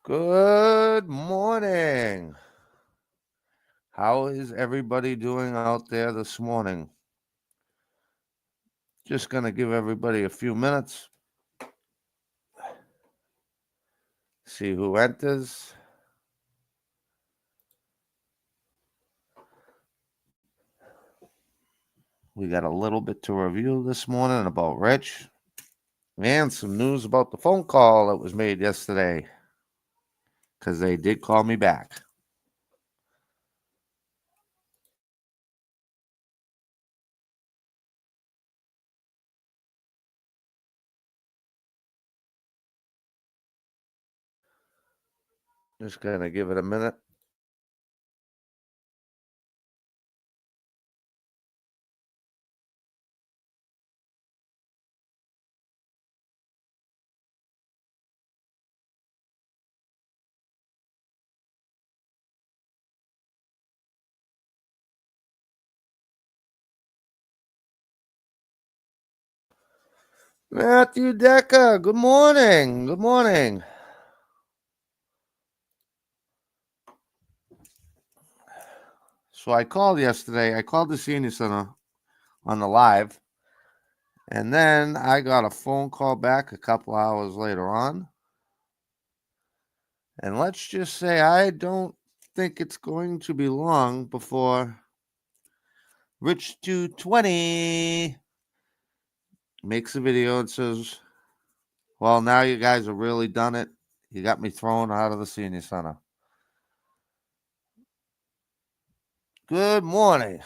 Good morning. How is everybody doing out there this morning? Just going to give everybody a few minutes, see who enters. We got a little bit to review this morning about Rich and some news about the phone call that was made yesterday because they did call me back. Just going to give it a minute. Matthew Decker, good morning. Good morning. So I called yesterday. I called the senior center on the live. And then I got a phone call back a couple hours later on. And let's just say I don't think it's going to be long before Rich 220 makes a video and says, well, now you guys have really done it. You got me thrown out of the senior center. Good morning.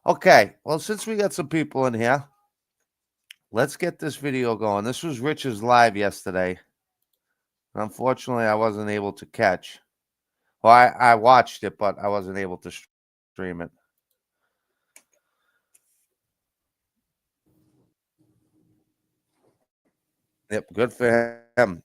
Okay, well, since we got some people in here, let's get this video going. This was Rich's live yesterday. Unfortunately, I wasn't able to catch. Well, I watched it, but I wasn't able to stream it. Yep, good for him.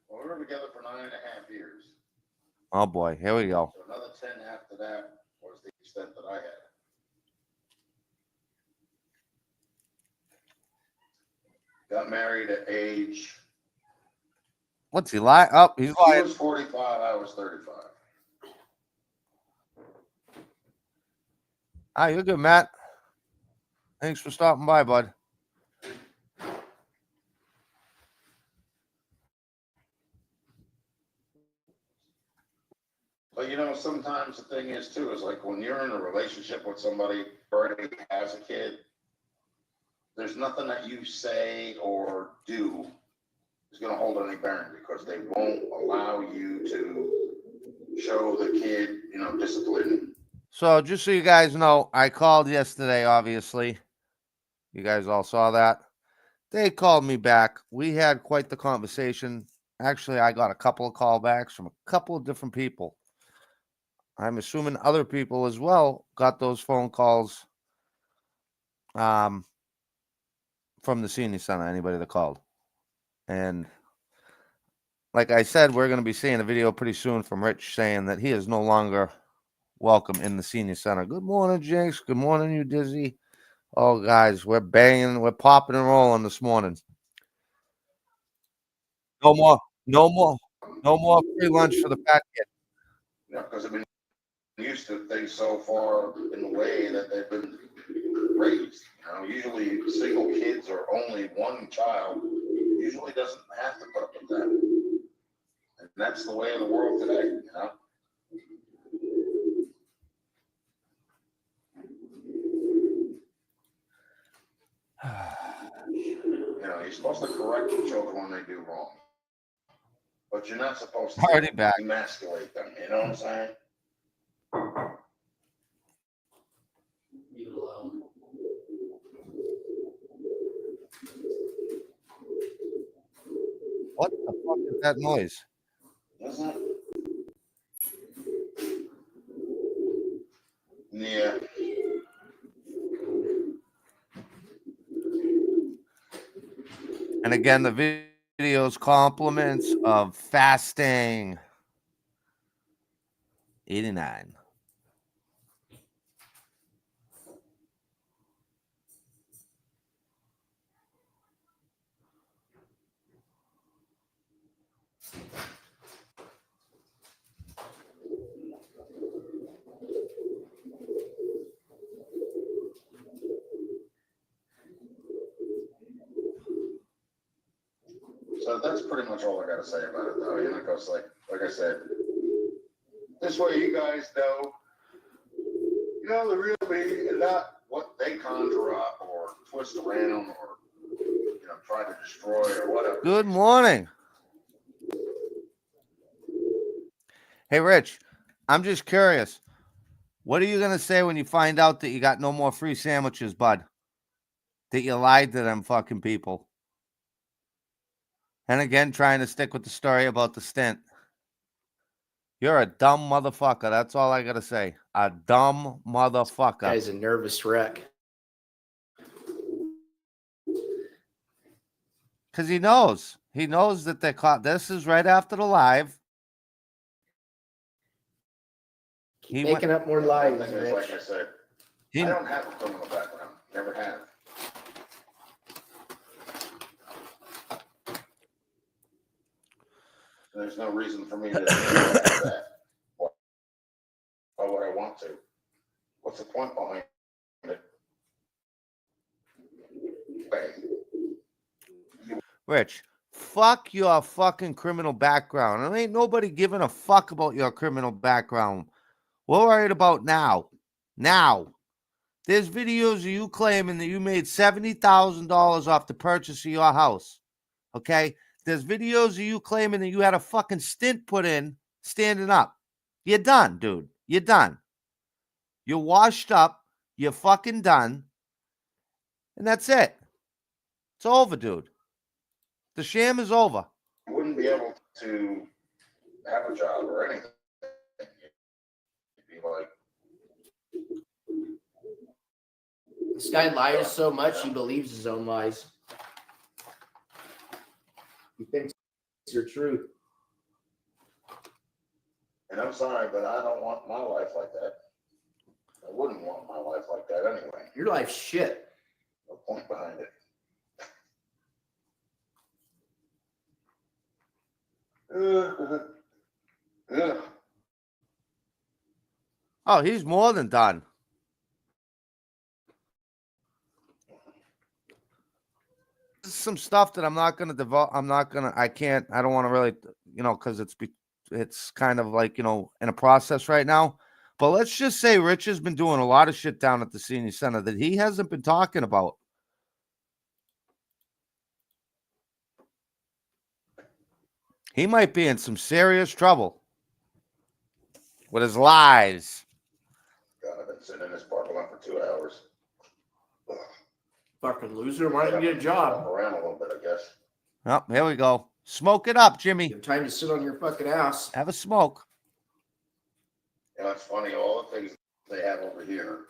Well, we were together for 9.5 years. Oh boy, here we go. So another 10 after that was the extent that I had. Got married at age. What's he lying? Oh, he's She lying. was 45, I was 35. Ah, you're good, Matt. Thanks for stopping by, bud. But sometimes the thing is too, is like when you're in a relationship with somebody who already has a kid, there's nothing that you say or do is going to hold any bearing because they won't allow you to show the kid, discipline. So just so you guys know, I called yesterday, obviously. You guys all saw that. They called me back. We had quite the conversation. Actually, I got a couple of callbacks from a couple of different people. I'm assuming other people as well got those phone calls um, from the senior center, anybody that called. And like I said, we're going to be seeing a video pretty soon from Rich saying that he is no longer welcome in the senior center. Good morning, Jinx. Good morning, you Dizzy. Oh, guys, we're banging, we're popping and rolling this morning. No more, no more, no more free lunch for the fat kid. Because I've been used to things so far in the way that they've been raised. Usually single kids or only one child usually doesn't have to put up with that. And that's the way of the world today. You're supposed to correct the children when they do wrong. But you're not supposed to Already back. emasculate them, you know what I'm saying? What the fuck is that noise? Isn't it? Yeah. And again, the video's compliments of fasting. 89. So that's pretty much all I gotta say about it, though. You know, because like I said, this way you guys know, the real me, and not what they conjure up or twist around or try to destroy or whatever. Good morning. Hey, Rich, I'm just curious. What are you going to say when you find out that you got no more free sandwiches, bud? That you lied to them fucking people. And again, trying to stick with the story about the stint. You're a dumb motherfucker. That's all I got to say. A dumb motherfucker. Guy's a nervous wreck. Because he knows. He knows that they're caught. This is right after the live. Keep making up more lies, Like Rich. I said, I don't have a criminal background. Never have. There's no reason for me to do that. Why would I want to? What's the point behind it? Rich, fuck your fucking criminal background. There ain't nobody giving a fuck about your criminal background. We're worried about now. Now. There's videos of you claiming that you made $70,000 off the purchase of your house. Okay? There's videos of you claiming that you had a fucking stint put in standing up. You're done, dude. You're done. You're washed up. You're fucking done. And that's it. It's over, dude. The sham is over. You wouldn't be able to have a job or anything. You'd be like, This guy lies so much he believes his own lies. He thinks you're true. and I'm sorry, but I don't want my life like that. I wouldn't want my life like that anyway. Your life's shit. No point behind it. Yeah. Oh, he's more than done. Some stuff that I'm not going to develop. I don't want to really, because it's kind of like, in a process right now. But let's just say Rich has been doing a lot of shit down at the senior center that he hasn't been talking about. He might be in some serious trouble with his lies. God, I've been sitting in this parking lot for 2 hours. Fucking loser. Why don't you get a job? Walk around a little bit, I guess. Oh, here we go. Smoke it up, Jimmy. You have time to sit on your fucking ass. Have a smoke. It's funny, all the things they have over here.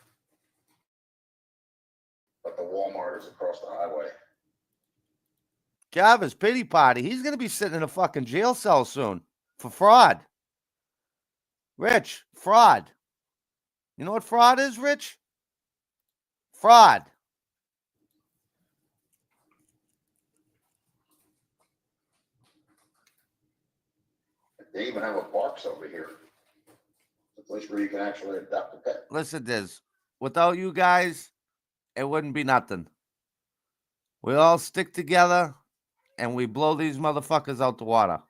But the Walmart is across the highway. Jarvis, pity party. He's going to be sitting in a fucking jail cell soon for fraud. Rich, fraud. You know what fraud is, Rich? Fraud. They even have a Barks over here. It's a place where you can actually adopt a pet. Listen, Diz. Without you guys, it wouldn't be nothing. We all stick together and we blow these motherfuckers out the water.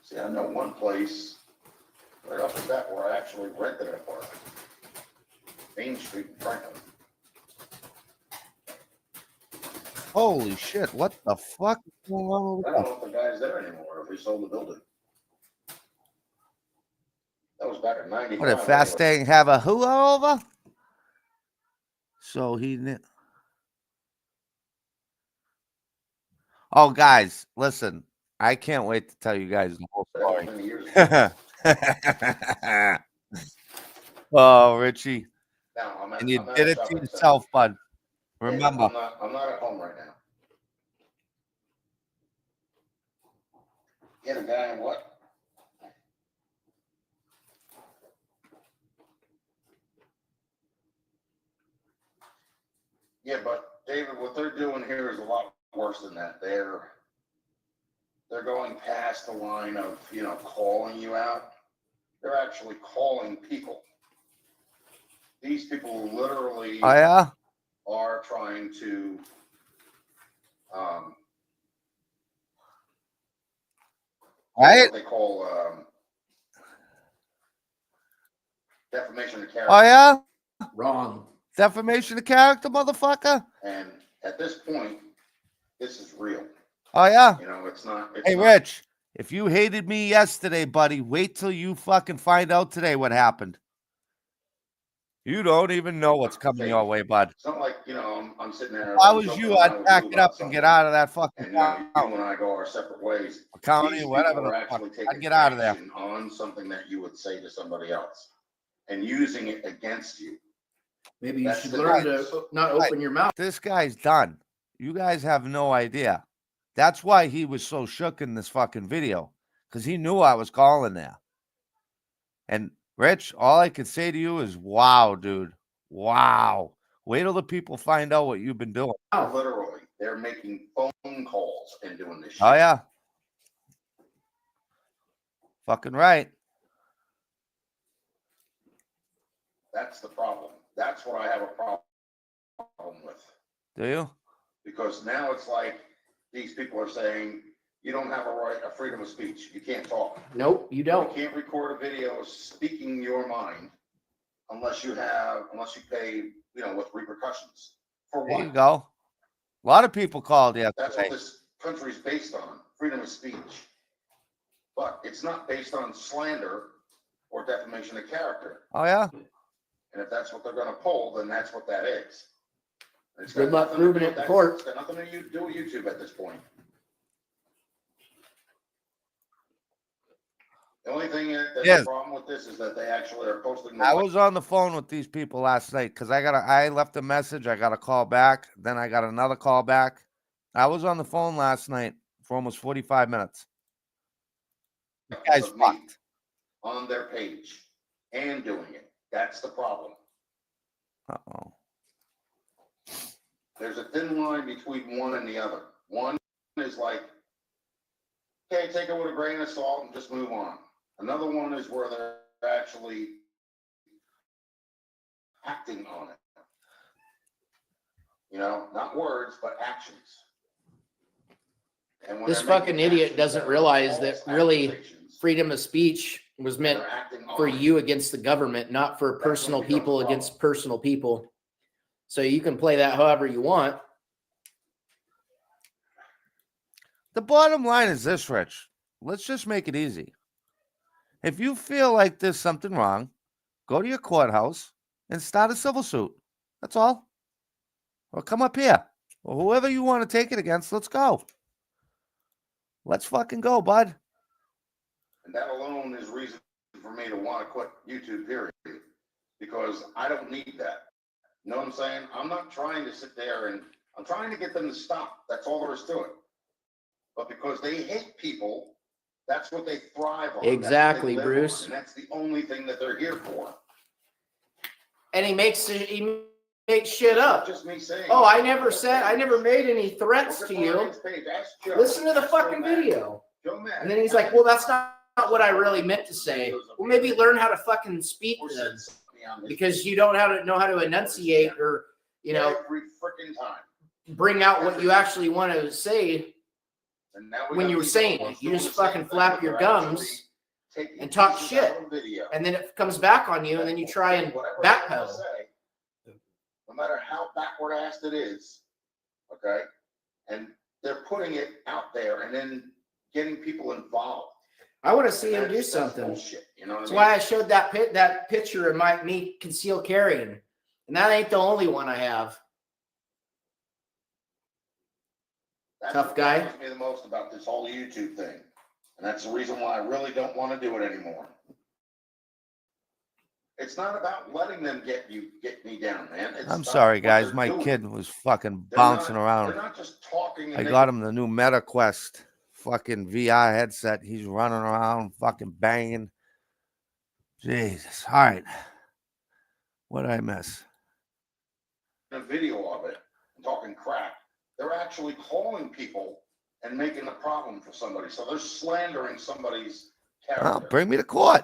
See, I know one place right off the bat where I actually rented an apartment. Main Street in Franklin. Holy shit, what the fuck is going on I over don't there? know if the guy's there anymore, if he sold the building. That was back in 95. What did Fasting have a hula over? So oh, guys, listen. I can't wait to tell you guys the whole That was story. many years ago. Oh, Richie. Now, I'm at, And you I'm at did a it to shopping center. yourself, bud. Hey, Remember. I'm not at home right now. Get a guy in what? Yeah, but David, what they're doing here is a lot worse than that. They're going past the line of, calling you out. They're actually calling people. These people literally Oh, yeah? are trying to Right? what they call defamation of character. Oh, yeah? Wrong. Defamation of character, motherfucker? And at this point, this is real. Oh, yeah? It's not. Hey, Rich, if you hated me yesterday, buddy, wait till you fucking find out today what happened. You don't even know what's coming your way, bud. It's not like, I'm sitting there. If I was you, I'd pack it up and get out of that fucking And you and I go our separate ways. county, These whatever people the are fuck. actually taking I'd get out of there. action on something that you would say to somebody else and using it against you. Maybe you That's should the learn difference. to not open your mouth. This guy's done. You guys have no idea. That's why he was so shook in this fucking video, because he knew I was calling there. And Rich, all I could say to you is, wow, dude. Wow. Wait till the people find out what you've been doing. Literally, they're making phone calls and doing this shit. Oh, yeah. Fucking right. That's the problem. That's what I have a problem with. Do you? Because now it's like these people are saying you don't have a freedom of speech. You can't talk. Nope, you You don't. can't record a video speaking your mind unless you pay, with repercussions. For There you what? go. A lot of people called That's yesterday. what this country's based on, freedom of speech. But it's not based on slander or defamation of character. Oh, yeah? And if that's what they're gonna pull, then that's what that is. And it's got Good luck nothing to do proving it with in that- court. It's got nothing to do with YouTube at this point. The only thing that's Yes. the problem with this is that they actually are posting. I was on the phone with these people last night because I left a message. I got a call back. Then I got another call back. I was on the phone last night for almost 45 minutes. You guys of me fucked. on their page and doing it. That's the problem. Uh-oh. There's a thin line between one and the other. One is like, okay, take it with a grain of salt and just move on. Another one is where they're actually acting on it. Not words, but actions. And when This they're making fucking idiot actions doesn't that are realize that false really accusations, freedom of speech was meant they're acting for on it. you against the government, not for what personal becomes people the problem. against personal people. So you can play that however you want. The bottom line is this, Rich. Let's just make it easy. If you feel like there's something wrong, go to your courthouse and start a civil suit. That's all. Or come up here. Or whoever you want to take it against, let's go. Let's fucking go, bud. And that alone is reason for me to want to quit YouTube, period. Because I don't need that. You know what I'm saying? I'm not trying to sit there and I'm trying to get them to stop. That's all there is to it. But because they hate people, that's what they thrive on. That's what they Exactly, live Bruce. on, and that's the only thing that they're here for. And he makes shit Not up. just me saying. Oh, I never made any threats to you. Listen to the fucking video. And then he's like, well, that's not what I really meant to say. Well, maybe learn how to fucking speak then, because you don't know how to enunciate or, every freaking time. bring out what you actually want to say And now we when got you were people saying doing it. You the just same fucking thing, flap but your they're actually gums taking and talk pieces shit. out of video. and then it comes back on you and then you try and Whatever they wanna backpedal. say, no matter how backward-assed it is, okay? And they're putting it out there and then getting people involved. I want to see And him do that's something. bullshit, you know what That's I why mean? I showed that picture of me concealed carrying. And that ain't the only one I have. That's Tough what guy. bothers me the most about this whole YouTube thing. And that's the reason why I really don't want to do it anymore. It's not about letting them get me down, man. It's I'm about sorry, what guys. they're My doing. kid was fucking They're bouncing not- around. They're not just talking. I got him the new Meta Quest fucking VR headset. He's running around, fucking banging. Jesus. All right. What did I miss? A video of it and talking crap. They're actually calling people and making a problem for somebody. So they're slandering somebody's character. Well, bring me to court.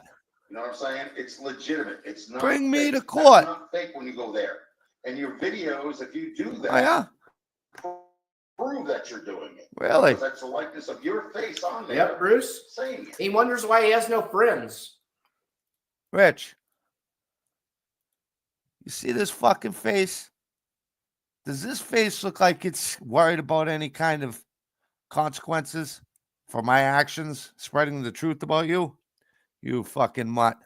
You know what I'm saying? It's legitimate. It's not Bring me fake. to court. That's not fake when you go there. And your videos, if you do that, Oh, yeah? prove that you're doing it. Really? Because that's the likeness of your face on there. Yep, Bruce. Saying it. He wonders why he has no friends. Rich, you see this fucking face? Does this face look like it's worried about any kind of consequences for my actions, spreading the truth about you? You fucking mutt.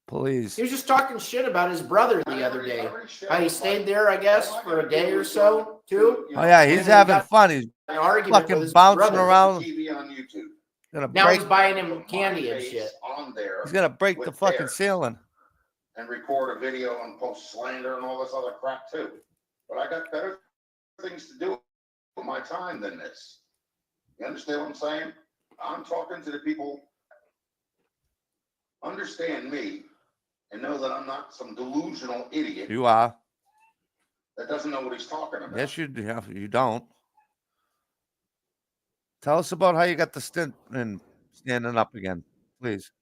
Please. He was just talking shit about his brother the other day. How he stayed there, I guess, for a day or so, too. Oh, yeah, he's having fun. He's An argument fucking with his bouncing brother. around. TV on YouTube. Gonna Now break, he's buying him candy and shit. On there he's gonna break the with fucking theirs. ceiling. And record a video and post slander and all this other crap too. But I got better things to do with my time than this. You understand what I'm saying? I'm talking to the people, understand me, and know that I'm not some delusional idiot You are. that doesn't know what he's talking about. Yes, you do. You don't. Tell us about how you got the stint and standing up again, please.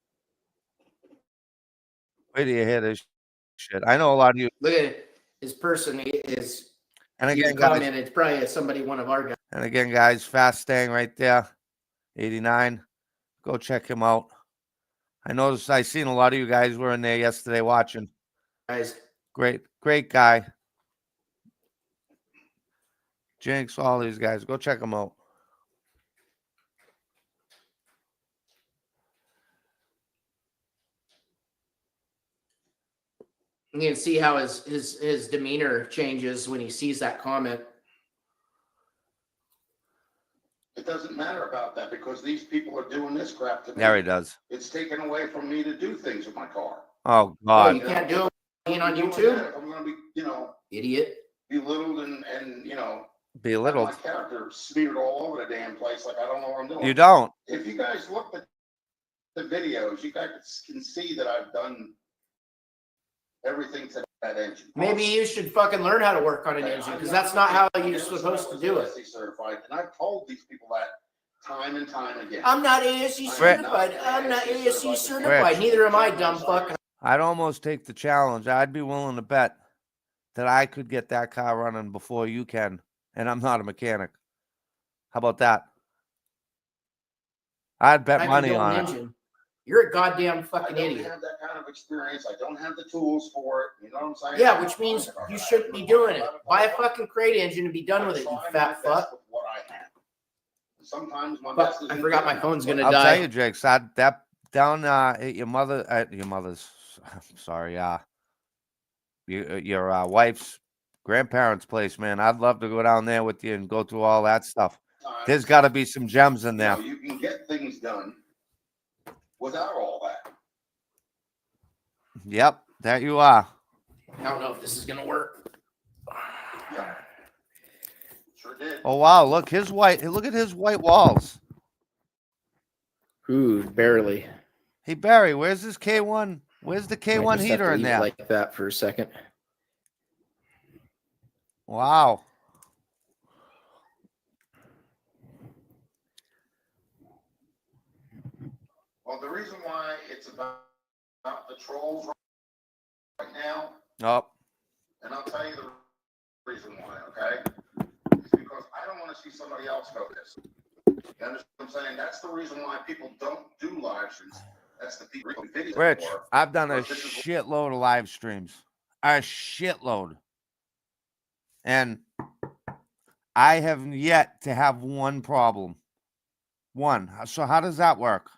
Wait till you hear this shit. I know a lot of you. Look at it. His person is. And You again, guys, comment. It's probably somebody, one of our guys. and again, guys, Fast Staying right there, 89. Go check him out. I noticed I seen a lot of you guys were in there yesterday watching. Great guy. Jinx, all these guys. Go check them out. You can see how his demeanor changes when he sees that comment. It doesn't matter about that because these people are doing this crap to me. There he does. It's taken away from me to do things with my car. Oh, Oh, God. you can't do it being on Doing YouTube? that, I'm gonna be, Idiot. belittled and have Belittled. my character smeared all over the damn place like I don't know what I'm doing. You don't. If you guys look at the videos, you guys can see that I've done everything to that engine. Maybe you should fucking learn how to work on an engine because that's not how you're supposed to do it. Certified, and I've told these people that time and time again. I'm not ASE certified. I'm not ASE certified. Rich. Neither am I, dumb fuck. I'd almost take the challenge. I'd be willing to bet that I could get that car running before you can, and I'm not a mechanic. How about that? I'd bet I can money build on an it. engine. You're a goddamn I fucking don't idiot. have that kind of experience. I don't have the tools for it. You know what I'm saying? Yeah, which means you shouldn't be doing it. Buy a fucking crate engine and be done with it, you fat fuck. What I have. Sometimes my Fuck, best is I forgot my phone's gonna I'll die. tell you, Jake, that down at your mother's, sorry, your wife's grandparents' place, man. I'd love to go down there with you and go through all that stuff. There's got to be some gems in there. You can get things done without all that. Yep, that you are. I don't know if this is gonna work. Yeah. Sure did. Oh wow, look look at his white walls. Ooh, barely. Hey Barry, where's this K1? Where's the Might K1 just have to heater in leave it there? like that for a second. Wow. Well, the reason why it's about the trolls right now, Oh, and I'll tell you the reason why, okay? It's because I don't want to see somebody else go this. You understand what I'm saying? That's the reason why people don't do live streams. That's the people who video Rich, for. I've done a This is- shitload of live streams. A shitload. And I have yet to have one problem. One. So how does that work?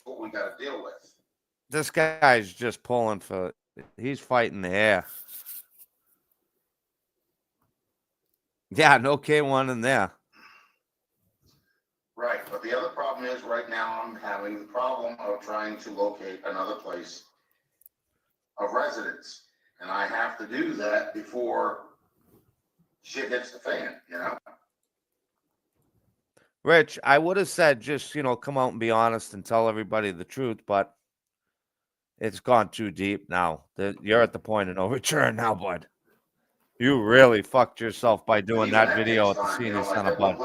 What we got to deal with. This guy's just pulling for, he's fighting the air. Yeah, no K1 in there. Right, but the other problem is right now I'm having the problem of trying to locate another place of residence. And I have to do that before shit hits the fan, you know? Rich, I would have said just, come out and be honest and tell everybody the truth, but it's gone too deep now. You're at the point of no return now, bud. You really fucked yourself by doing that video at the senior center, bud.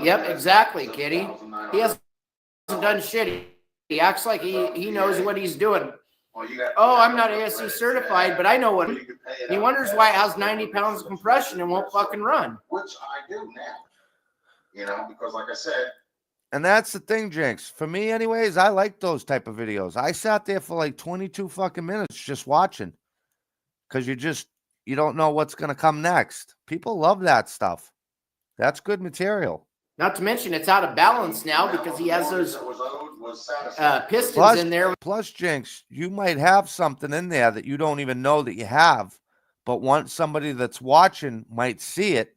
Yep, exactly, Kitty. He hasn't done shit. He acts like he knows what he's doing. Oh, I'm not ASC certified, but I know what. He wonders why it has 90 pounds of compression and won't fucking run. Which I do now. You know, because like I said. And that's the thing, Jinx. For me, anyways, I like those type of videos. I sat there for like 22 fucking minutes just watching. Because you don't know what's going to come next. People love that stuff. That's good material. Not to mention it's out of balance now because he has those pistons in there. Plus, Jinx, you might have something in there that you don't even know that you have. But once somebody that's watching might see it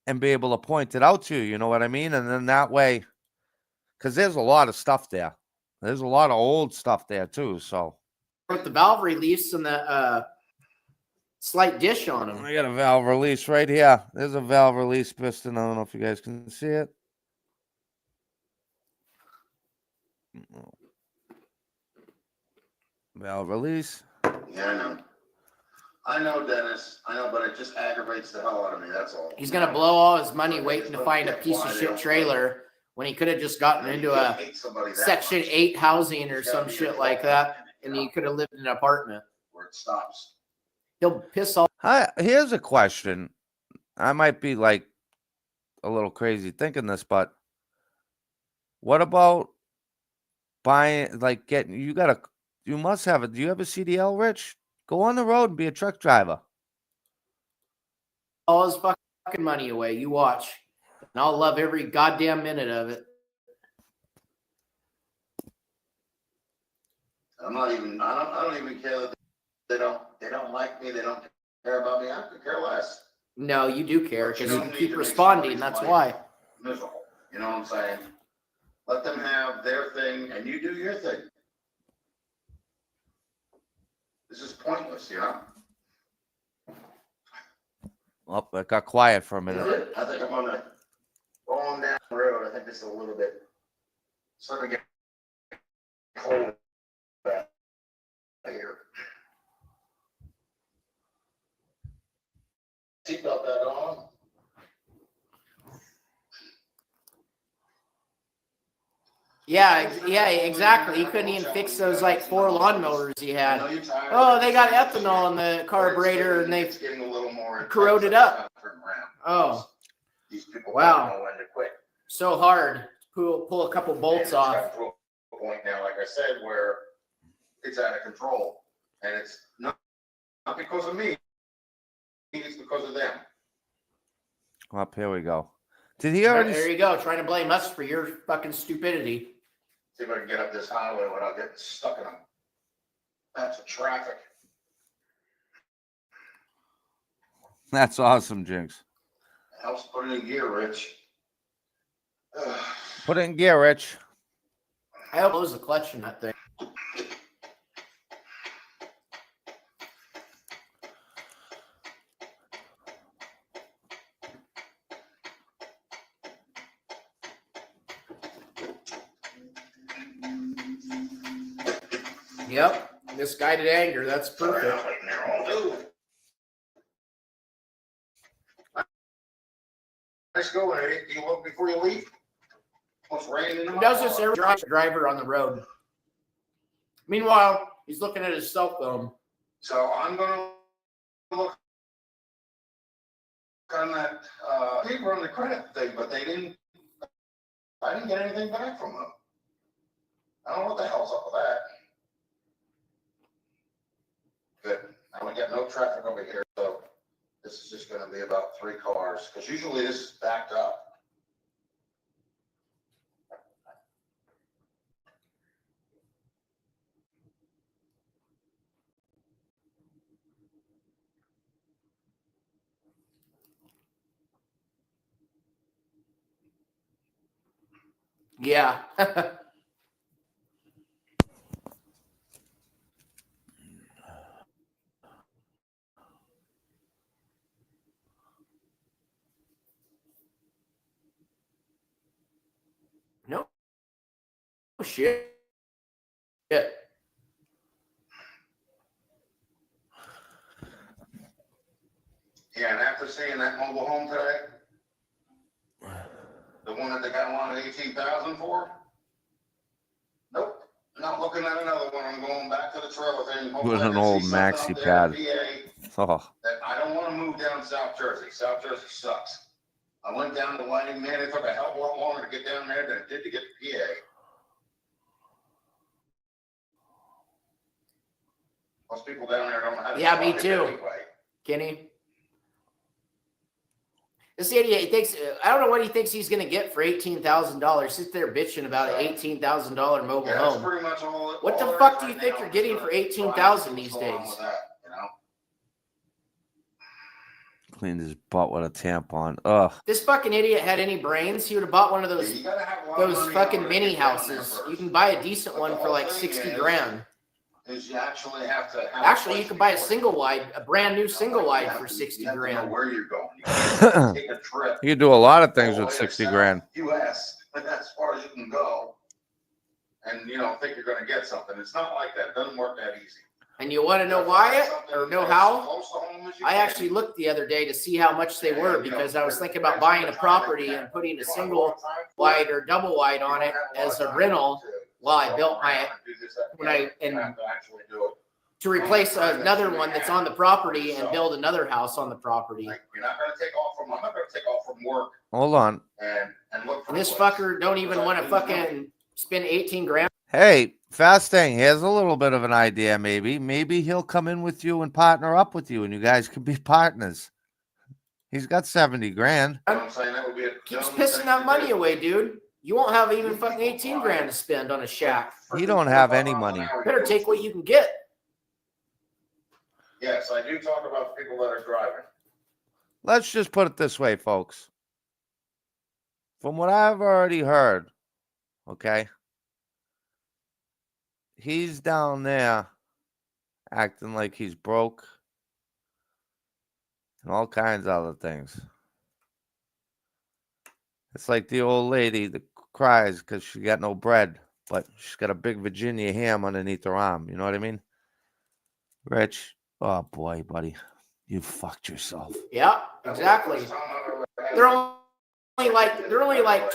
and be able to point it out to you, you know what I mean? And then that way, because there's a lot of stuff there. There's a lot of old stuff there too, so. With the valve release and the slight dish on them. I got a valve release right here. There's a valve release piston. I don't know if you guys can see it. Valve release. Yeah, I know, Dennis. I know, but it just aggravates the hell out of me. That's all. He's going to blow all his money waiting to find a piece of shit trailer when he could have just gotten into a Section 8 housing or some shit like that, and he could have lived in an apartment. Where it stops. He'll piss off. Here's a question. I might be like a little crazy thinking this, but what about buying, like you must have it. Do you have a CDL, Rich? Go on the road and be a truck driver. All his fucking money away. You watch. And I'll love every goddamn minute of it. I don't even care that they don't like me. They don't care about me. I could care less. No, you do care because you keep responding. That's why. Miserable. You know what I'm saying? Let them have their thing and you do your thing. This is pointless, you know? Oh, it got quiet for a minute. I think I'm gonna go on down the road. I think this is a little bit starting to get cold back here. Seatbelt that on. Yeah, exactly. He couldn't even fix those like 4 lawnmowers he had. Oh, they got ethanol in the carburetor and they corroded up. Oh, wow. So hard. Pull a couple bolts off. To a point now, like I said, where it's out of control, and it's not because of me. It's because of them. Up here we go. Did he already? There you go. Trying to blame us for your fucking stupidity. See if I can get up this highway without getting stuck in them. That's traffic. That's awesome, Jinx. Helps put it in gear, Rich. Put it in gear, Rich. I hope it was the clutch in that thing. Yep, misguided anger. That's perfect. Nice going, Eddie. Do you look before you leave? What's raining? He does this every driver on the road. Meanwhile, he's looking at his cell phone. So I'm gonna look on that paper on the credit thing, but I didn't get anything back from them. I don't know what the hell's up with that. Good. Now we got no traffic over here, so this is just gonna be about 3 cars, because usually this is backed up. Yeah. No shit. Yeah. Yeah, and after seeing that mobile home today, the one that the guy wanted 18,000 for, nope, not looking at another one. I'm going back to the trailer thing. Hopefully With I an can see old something maxi up there in pad. PA Oh, that I don't want to move down South Jersey. South Jersey sucks. I went down to Whiting, man, it took a hell of a lot longer to get down there than it did to get to PA. Most people down there don't know how to Yeah, me fucking too. anyway. Kenny. This idiot, he thinks, I don't know what he thinks he's going to get for $18,000. Sit there bitching about an $18,000 mobile Yeah, that's home. pretty much all. What the all there fuck is do you right think now. you're getting Just for trying to see $18,000 what's these going on days? with that, you know? cleaned his butt with a tampon. Ugh. This fucking idiot had any brains, he would have bought one of Yeah, those you gotta have a lot of money fucking in order to mini get down there houses. first. You can buy a decent But one the for whole like thing 60 is- grand. Is you actually have to have. Actually, you can buy a single wide, a brand new single wide for 60 You have to know grand. where you're going. You can't take a trip. You can do a lot of all things the with way to 60 South grand. US, as far as you can go. And you don't think you're gonna get something. It's not like that. It doesn't work that easy. And you want to know You why find it something or know as how? close to home as you I can. actually looked the other day to see how much they were because I was thinking about buying a property and putting a single wide or double wide on it as a rental while I built my to replace another one that's on the property and build another house on the property. Like, you're not gonna take off from. I'm not gonna take off from work Hold on. and look for. And this a place. fucker don't even want to fucking spend 18 grand. Hey, Fast Thing, here's a little bit of an idea, maybe. Maybe he'll come in with you and partner up with you, and you guys can be partners. He's got 70 grand. You know what I'm saying? That would be a Keeps gentleman's pissing thing that to money do. away, dude. You won't have even fucking 18 grand to spend on a shack. You don't have any money. Better take what you can get. Yes, I do talk about the people that are driving. Let's just put it this way, folks. From what I've already heard, okay, he's down there acting like he's broke and all kinds of other things. It's like the old lady that cries because she got no bread, but she's got a big Virginia ham underneath her arm. You know what I mean? Rich, oh boy, buddy, you fucked yourself. Yeah, exactly. They're only like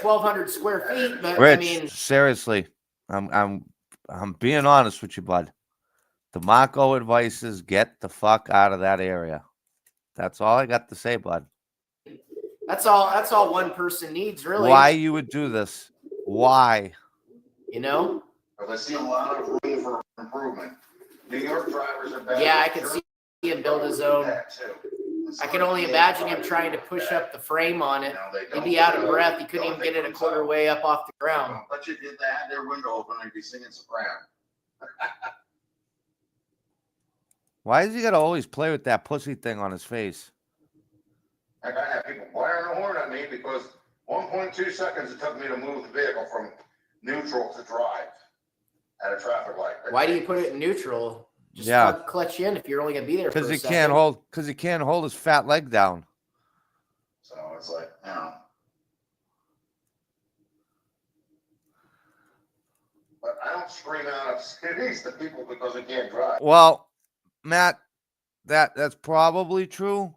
1,200 square feet, but Rich, I mean, seriously, I'm being honest with you, bud. The Marco advice is get the fuck out of that area. That's all I got to say, bud. that's all one person needs, really. Why you would do this? Why? You know? Because I see a lot of room for improvement. New York drivers are bad. Yeah, I can see him build his own. That too. I can only imagine him trying to push up the frame on it. He'd be out of breath. He couldn't even get it a quarter way up off the ground. But you did that, their window open, they'd be singing soprano. Why does he gotta always play with that pussy thing on his face? Like I have people blaring the horn at me because 1.2 seconds it took me to move the vehicle from neutral to drive at a traffic light. Why do you put it in neutral? Just Yeah. clutch in if you're only gonna be there for a Because he second. can't hold his fat leg down. So it's like, you know. But I don't scream out of cities to people because they can't drive. Well, Matt, that's probably true.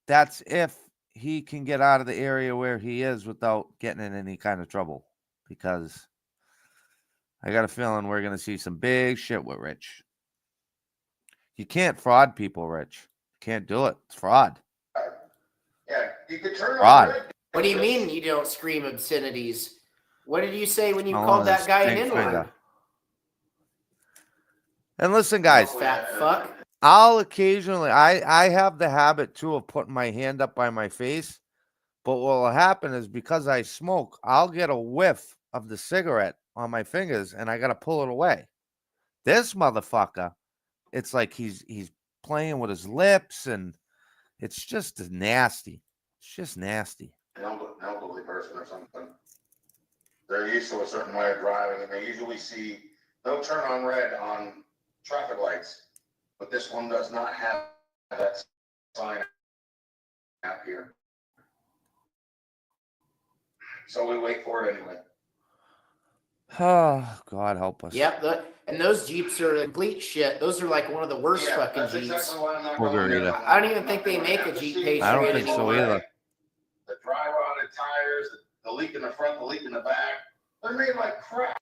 That's if he can get out of the area where he is without getting in any kind of trouble. Because I got a feeling we're gonna see some big shit with Rich. You can't fraud people, Rich. You can't do it. It's fraud. Yeah, you could turn Fraud. on. What do you mean you don't scream obscenities? What did you say when you I called want that a guy an stink N-word? finger. And listen, guys, Fat fuck. I'll occasionally, I have the habit too of putting my hand up by my face. But what will happen is because I smoke, I'll get a whiff of the cigarette on my fingers and I got to pull it away. This motherfucker, it's like he's playing with his lips and it's just nasty. It's just nasty. An elderly person or something. they're used to a certain way of driving, and they usually see no turn on red on traffic lights. But this one does not have that sign out here. So we wait for it anyway. Oh, God help us. Yep, and those Jeeps are complete shit. Those are like one of the worst fucking that's Jeeps. exactly why I'm not We'll going go there. either. I don't even think they make a Jeep Patriot I don't think so anymore. either. The dry rotted tires, the leak in the front, the leak in the back, they're made like crap.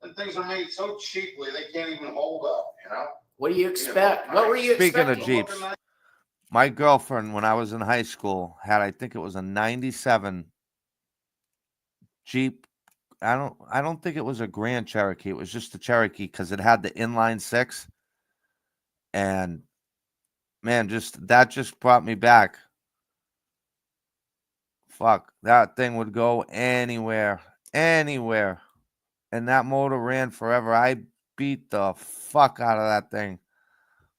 And things are made so cheaply they can't even hold up, you know? What do you expect? What were you Speaking of expecting? Jeeps, my girlfriend, when I was in high school, had, I think it was a 97 Jeep. I don't think it was a Grand Cherokee. It was just a Cherokee because it had the inline six. And man, that just brought me back. Fuck, that thing would go anywhere. And that motor ran forever. I beat the fuck out of that thing.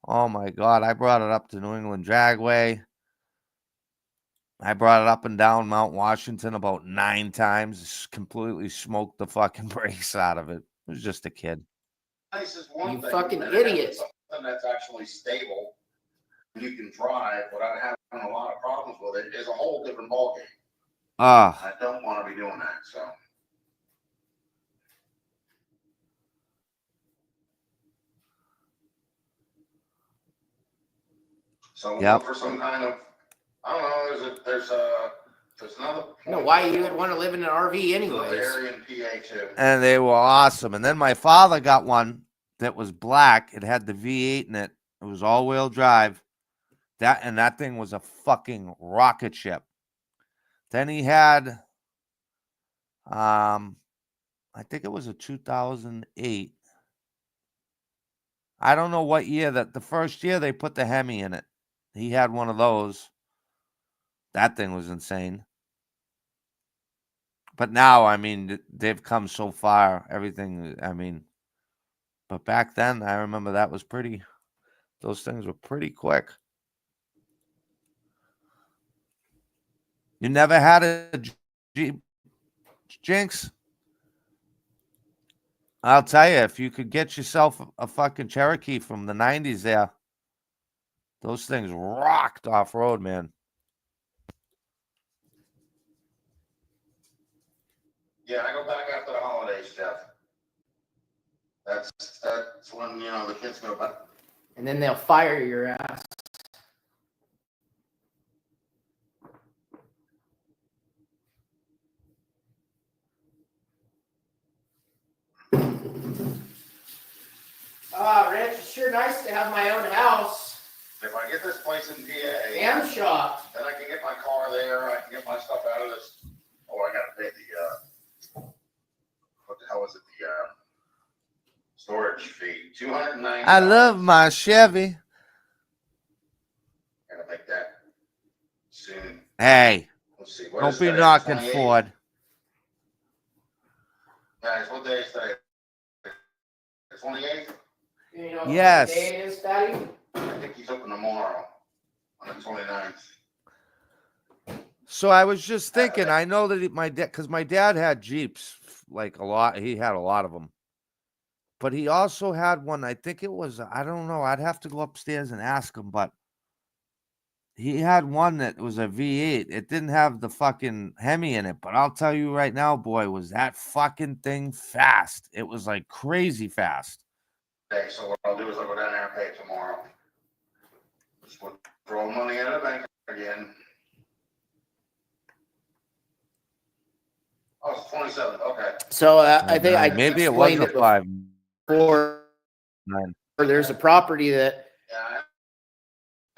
Oh my God. I brought it up to New England Dragway. I brought it up and down Mount Washington about 9 times. Completely smoked the fucking brakes out of it. It was just a kid. You fucking idiot. Something that's actually stable, you can drive without having a lot of problems with it, is a whole different ballgame. I don't want to be doing that, so. So we'll Yep. look for some kind of, I don't know, there's another. No, why you would want to live in an RV Another anyways? area in PA too. And they were awesome. And then my father got one that was black. It had the V8 in it. It was all-wheel drive. That thing was a fucking rocket ship. Then he had, I think it was a 2008. I don't know what year the first year they put the Hemi in it. He had one of those. That thing was insane. But now, I mean, they've come so far. Everything, I mean, but back then, I remember that was those things were pretty quick. You never had a Jeep, Jinx? I'll tell you, if you could get yourself a fucking Cherokee from the 90s there, those things rocked off-road, man. Yeah, I go back after the holidays, Jeff. That's when, the kids go back. And then they'll fire your ass. Rich, it's sure nice to have my own house If I get this place in PA, and shop. then I can get my car there, I can get my stuff out of this. Oh, I gotta pay what the hell is it, the storage fee, $290. I love my Chevy. Gotta make that soon. Hey, Let's see. What don't is be today? knocking 28th? Ford. Guys, what day is today? The 28th? You know what Yes. day it is, Daddy? I think he's open tomorrow on the 29th. So I was just thinking, I know that my dad, because my dad had Jeeps, like a lot. He had a lot of them. But he also had one, I think it was, I don't know, I'd have to go upstairs and ask him, but he had one that was a V8. It didn't have the fucking Hemi in it, but I'll tell you right now, boy, was that fucking thing fast. It was like crazy fast. Okay, so what I'll do is I'll go down there and pay it tomorrow. Just throw money in the bank again. Oh, it's 27, okay. So I think I Maybe it was explained a it 5.9. before. There's a property that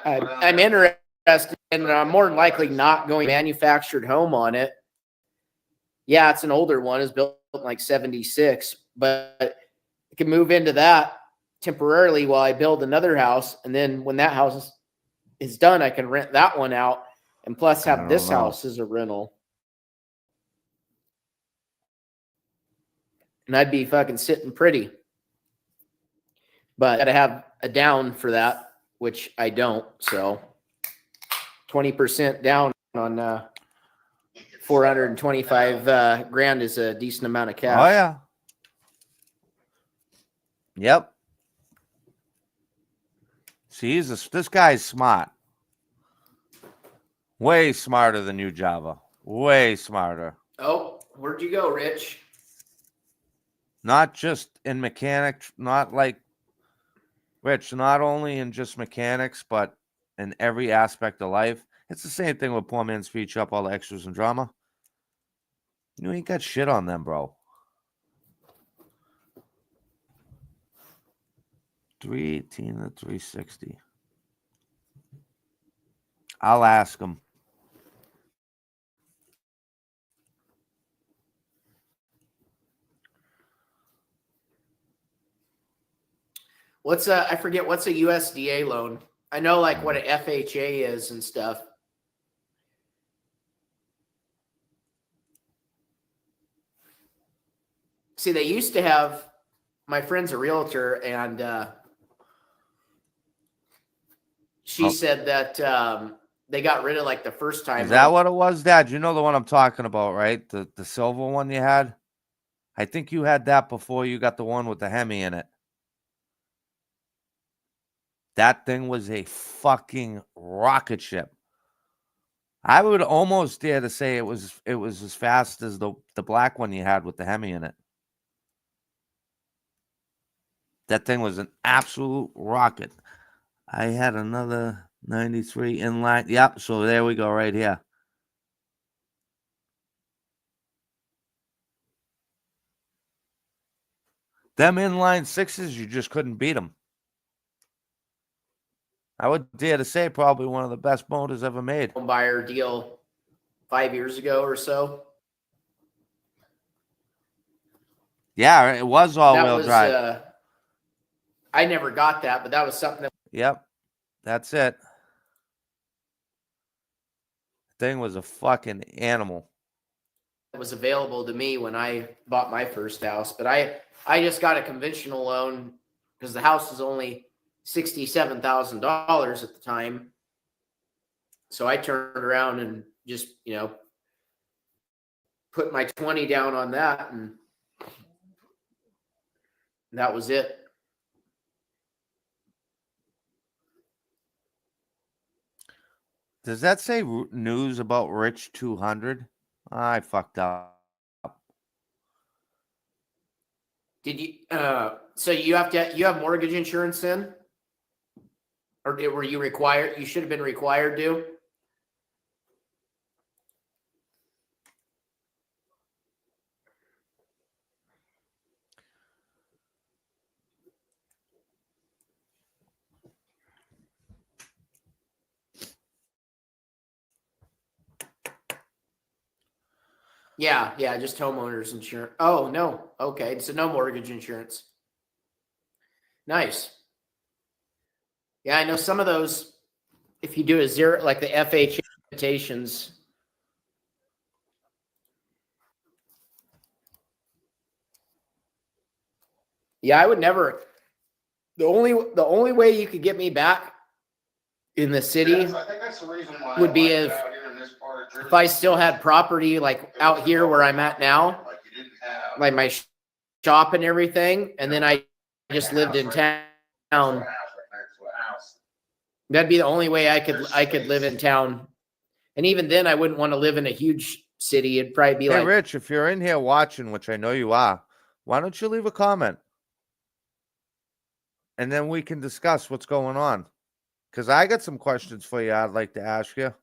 Yeah, I'm interested in, and I'm more than likely not going manufactured home on it. Yeah, it's an older one. It's built in like 76, but I can move into that temporarily while I build another house. And then when that house is done, I can rent that one out and plus I have don't this know. house as a rental. And I'd be fucking sitting pretty. But I gotta have a down for that, which I don't. So 20% down on 425 grand is a decent amount of cash. Oh yeah. Yep. See, this guy's smart. Way smarter than you, Java. Way smarter. Oh, where'd you go, Rich? Not just in mechanics, not like Rich, not only in just mechanics, but in every aspect of life. It's the same thing with Poor Man's Feet Shop, all the extras and drama. You ain't got shit on them, bro. 318 to 360. I'll ask him. I forget what's a USDA loan. I know like what an FHA is and stuff. See, they used to have, my friend's a realtor, and she said that they got rid of like the first time. Is that what it was, Dad? You know the one I'm talking about, right? The silver one you had? I think you had that before you got the one with the Hemi in it. That thing was a fucking rocket ship. I would almost dare to say it was as fast as the black one you had with the Hemi in it. That thing was an absolute rocket. I had another 93 inline. Yep, so there we go right here. Them inline sixes, you just couldn't beat them. I would dare to say probably one of the best motors ever made. Buyer deal 5 years ago or so. Yeah, it was all-wheel drive. I never got that, but that was something that. Yep, that's it. Thing was a fucking animal. It was available to me when I bought my first house, but I just got a conventional loan because the house was only $67,000 at the time. So I turned around and just, put my 20 down on that, and that was it. Does that say news about Rich 200? I fucked up. Did you? So you have mortgage insurance then, or were you required? You should have been required to. Yeah, just homeowners insurance. Oh, no. Okay, so no mortgage insurance. Nice. Yeah, I know some of those, if you do a zero, like the FHA limitations. Yeah, I would never. The only way you could get me back in the city I think that's the reason why would be out here in this part of Jersey, if I still had property like out here where I'm at now, like you didn't have like my shop and everything, and then I just lived in town. a house right next to a house. That'd be the only way I could live in town. And even then I wouldn't want to live in a huge city. It'd probably be Hey, like, Rich, if you're in here watching, which I know you are, why don't you leave a comment? And then we can discuss what's going on. Because I got some questions for you I'd like to ask you.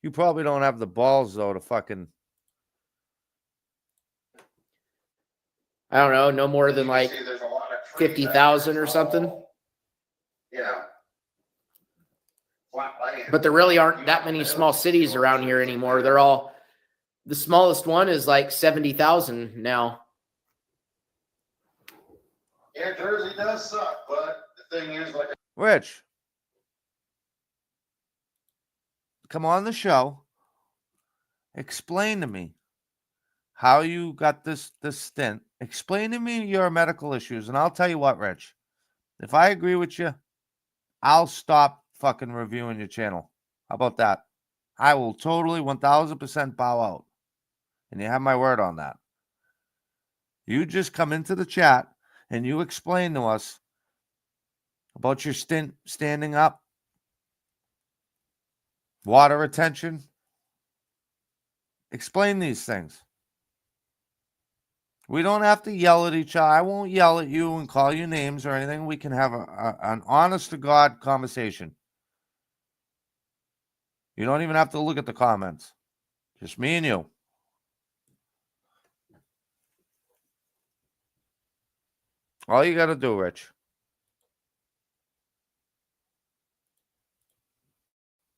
You probably don't have the balls, though, to fucking... I don't know, no more than You like see there's a lot of trees 50,000 out or there. something. Yeah. Flat land. But there really aren't that many small cities around here anymore. They're all, the smallest one is like 70,000 now. Yeah, Jersey does suck, but the thing is, like, Rich, come on the show. Explain to me how you got this stint. Explain to me your medical issues, and I'll tell you what, Rich. If I agree with you, I'll stop fucking reviewing your channel. How about that? I will totally 1000% bow out. And you have my word on that. You just come into the chat and you explain to us about your stint standing up, water retention. Explain these things. We don't have to yell at each other. I won't yell at you and call you names or anything. We can have an honest to God conversation. You don't even have to look at the comments. Just me and you. All you got to do, Rich.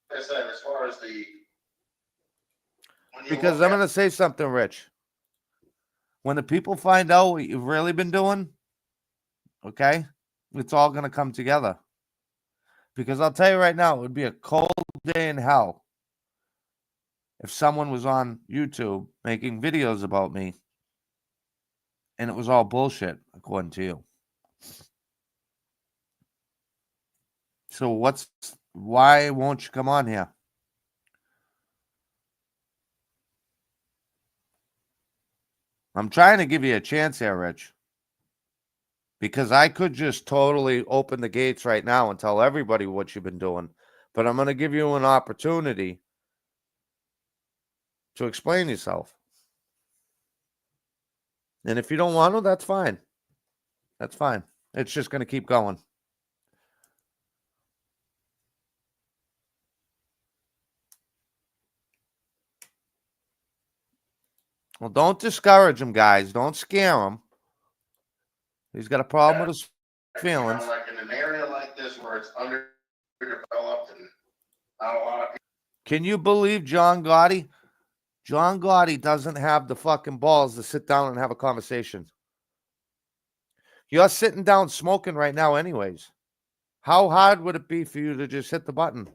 Like I said, as far as Because I'm going to say something, Rich. When the people find out what you've really been doing, okay, it's all going to come together. Because I'll tell you right now, it would be a cold day in hell if someone was on YouTube making videos about me and it was all bullshit, according to you. So why won't you come on here? I'm trying to give you a chance here, Rich. Because I could just totally open the gates right now and tell everybody what you've been doing. But I'm going to give you an opportunity to explain yourself. And if you don't want to, that's fine. That's fine. It's just going to keep going. Well, don't discourage him, guys. Don't scare him. He's got a problem with his feelings. Like in an area like this where it's underdeveloped and not a lot of people. Can you believe John Gotti? John Gotti doesn't have the fucking balls to sit down and have a conversation. You're sitting down smoking right now anyways. How hard would it be for you to just hit the button?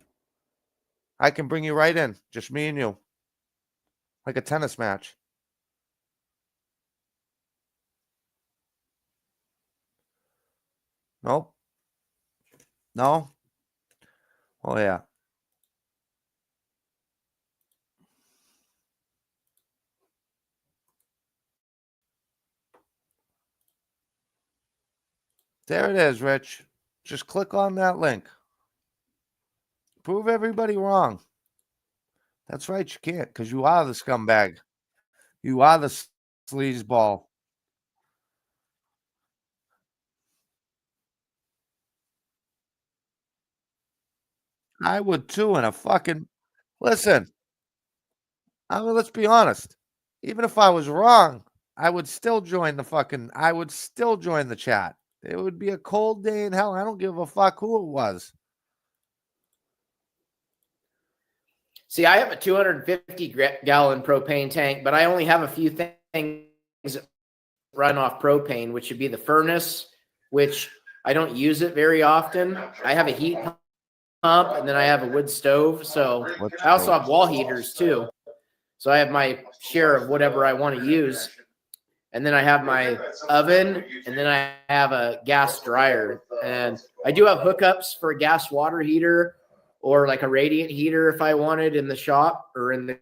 I can bring you right in. Just me and you. Like a tennis match. Nope. No? Oh, yeah. There it is, Rich. Just click on that link. Prove everybody wrong. That's right, you can't, because you are the scumbag. You are the sleazeball. I would too, in a fucking... Listen, I mean, let's be honest. Even if I was wrong, I would still join the fucking... I would still join the chat. It would be a cold day in hell. I don't give a fuck who it was. See, I have a 250-gallon propane tank, but I only have a few things that run off propane, which would be the furnace, which I don't use it very often. I have a heat pump, and then I have a wood stove. So I also have wall heaters too. So I have my share of whatever I want to use. And then I have my oven, and then I have a gas dryer. And I do have hookups for a gas water heater or like a radiant heater if I wanted in the shop or in the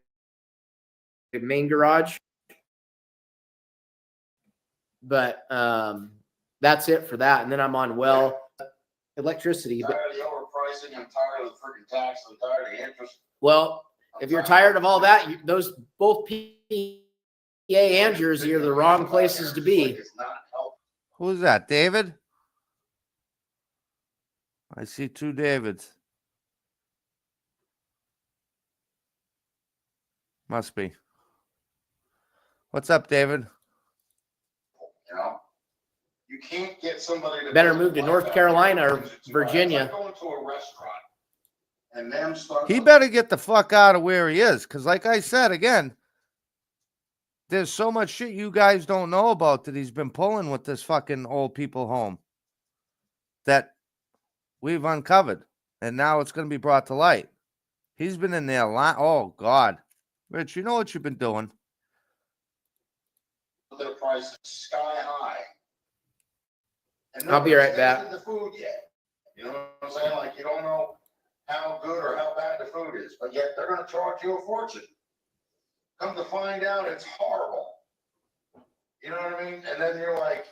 main garage. But that's it for that. And then I'm on electricity. I'm tired of the overpricing. I'm tired of the freaking tax. I'm tired of the interest. Well, if you're tired of all that, those both PA and Jersey are the wrong places to be. Who's that, David? I see two Davids. Must be. What's up, David? You know, you can't get somebody to better move to North Carolina or Virginia. It's like going to a restaurant and them start. He better get the fuck out of where he is, because like I said again, there's so much shit you guys don't know about that he's been pulling with this fucking old people home that we've uncovered, and now it's going to be brought to light. He's been in there a lot. Oh God, Rich, you know what you've been doing. Their price is sky high. And I'll be right back. The food yet. You know what I'm saying? Like, you don't know how good or how bad the food is, but yet they're going to charge you a fortune. Come to find out, it's horrible. You know what I mean? And then you're like,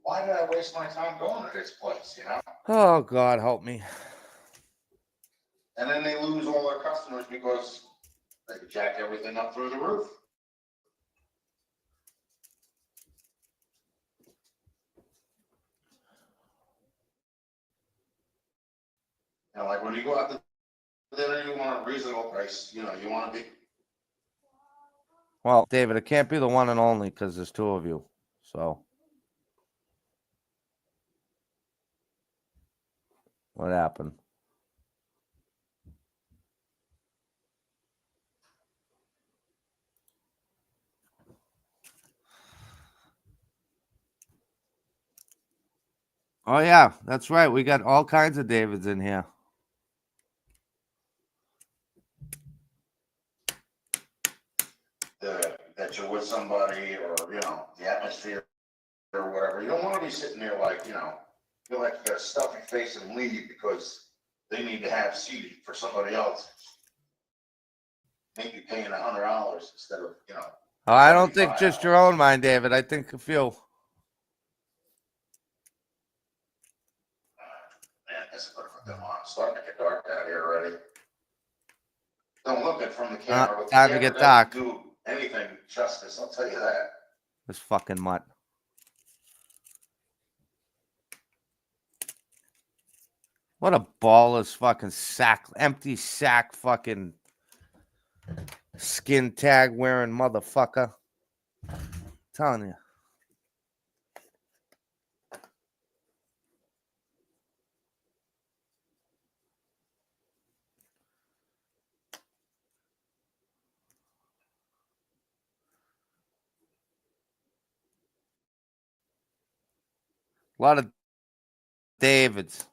why did I waste my time going to this place, you know? Oh, God, help me. And then they lose all their customers because they jack everything up through the roof. You know, like when you go out to dinner, you want a reasonable price. You know, you want to be. Well, David, it can't be the one and only because there's two of you. So, what happened? Oh, yeah, that's right. We got all kinds of Davids in here. That you're with somebody, or you know, the atmosphere or whatever. You don't want to be sitting there like, you know, feel like you got to stuff your face and leave because they need to have seating for somebody else. Maybe paying $100 instead of, you know. Oh, I don't think $75. just your own mind, David. I think a few. Man, I guess I better put them on. It's starting to get dark out here already. Don't look at from the camera. But the Time to camera get doesn't dark. do anything justice, I'll tell you that. This fucking mutt. What a ballless fucking sack, empty sack fucking skin tag wearing motherfucker. Telling you. A lot of Davids.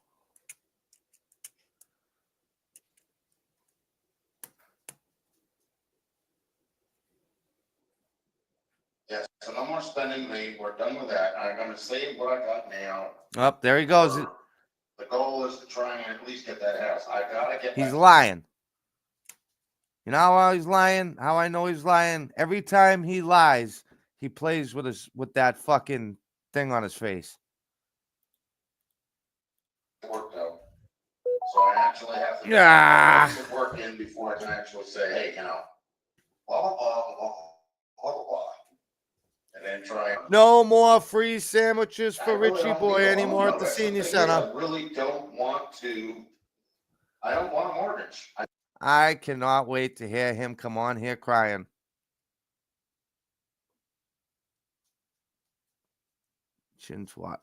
Yes, so no more spending money. We're done with that. I'm going to save what I got now. Oh, there he goes. The goal is to try and at least get that house. I gotta get. He's lying. You know how he's lying? How I know he's lying? Every time he lies, he plays with that fucking thing on his face. Worked out. So I actually have to get work in before I can actually say, hey, you know, blah blah blah blah blah blah blah, and then try. No more free sandwiches for really Richie Boy anymore at the senior center. I really don't want to. I don't want a mortgage. I cannot wait to hear him come on here crying. Chin swat.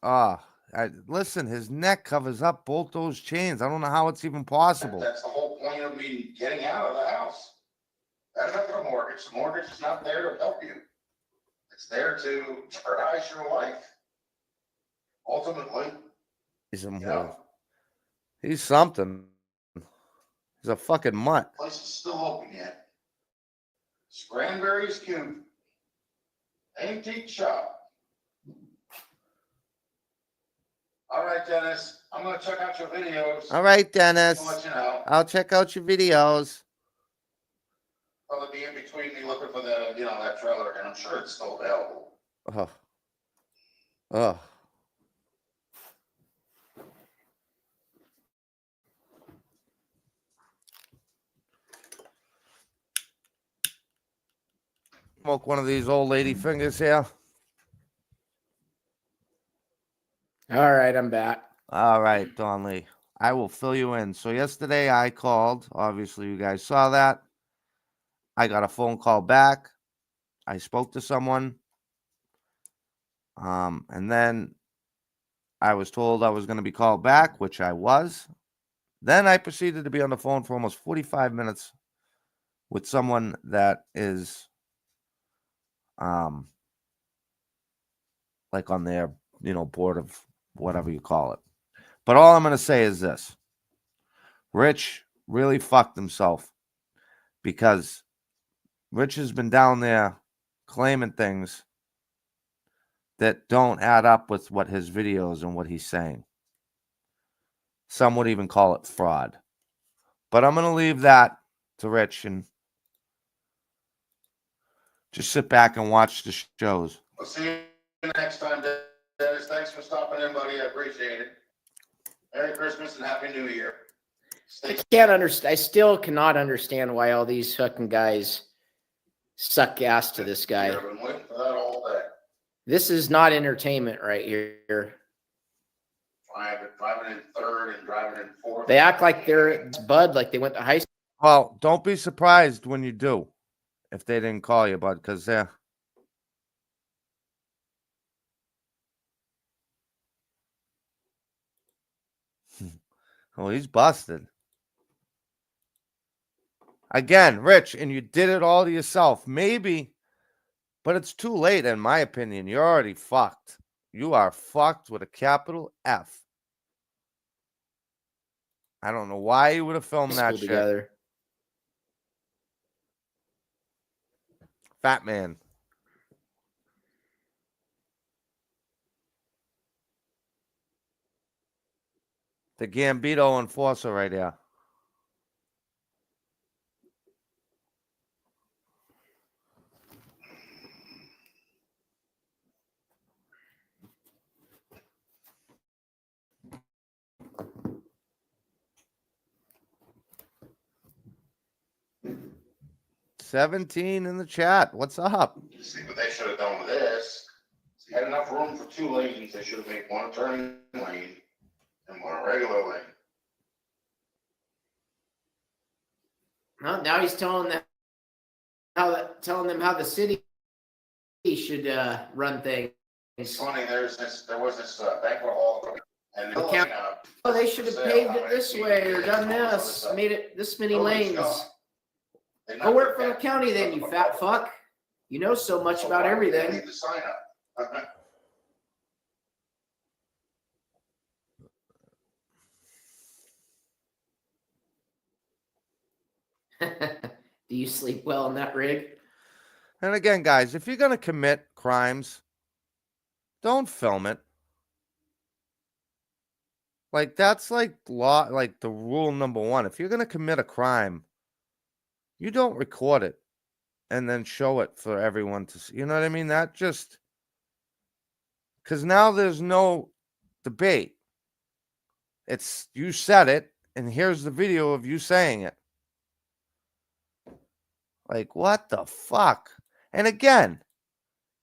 Listen, his neck covers up both those chains. I don't know how it's even possible. That's the whole point of me getting out of the house. That's not a mortgage. The mortgage is not there to help you. It's there to jeopardize your life. Ultimately, he's something. He's a fucking mutt. The place is still open yet. Cranberries Cube. Antique shop. All right, Dennis. I'm going to check out your videos. All right, Dennis. I'll let you know. I'll check out your videos. Probably be in between me looking for the, you know, that trailer, and I'm sure it's still available. Oh. Smoke one of these old lady fingers here. All right, I'm back. All right, Don Lee. I will fill you in. So yesterday I called. Obviously, you guys saw that. I got a phone call back. I spoke to someone. And then I was told I was going to be called back, which I was. Then I proceeded to be on the phone for almost 45 minutes with someone that is like on their, board of whatever you call it. But all I'm going to say is this. Rich really fucked himself because Rich has been down there claiming things that don't add up with what his videos and what he's saying. Some would even call it fraud. But I'm going to leave that to Rich, and Just sit back and watch the shows. We'll see you next time, Dennis. Thanks for stopping in, buddy. I appreciate it. Merry Christmas and Happy New Year. I can't understand. I still cannot understand why all these fucking guys suck ass to this guy. I've been waiting for that all day. This is not entertainment right here. Driving in third and driving in fourth. They act like they're Bud, like they went to high school. Well, don't be surprised when you do, if they didn't call you, bud, because they're. Oh, he's busted. Again, Rich, and you did it all to yourself. Maybe, but it's too late, in my opinion. You're already fucked. You are fucked with a capital F. I don't know why you would have filmed that shit. Together. Fat man. The Gambito enforcer right there. $17 in the chat. What's up? See what they should have done with this. They had enough room for 2 lanes. They should have made one turning lane and one regular lane. Well, now he's telling them how the city should run things. It's funny. There was this banquet hall, and they should have paved it this way or done this, made it this many lanes. Go work for the county then, you fat fuck. You know so much about everything. Need to sign up. Do you sleep well in that rig? And again, guys, if you're going to commit crimes, don't film it. Like, that's like law, like the rule number 1. If you're going to commit a crime, you don't record it and then show it for everyone to see. You know what I mean? That just, because now there's no debate. It's, you said it, and here's the video of you saying it. Like, what the fuck? And again,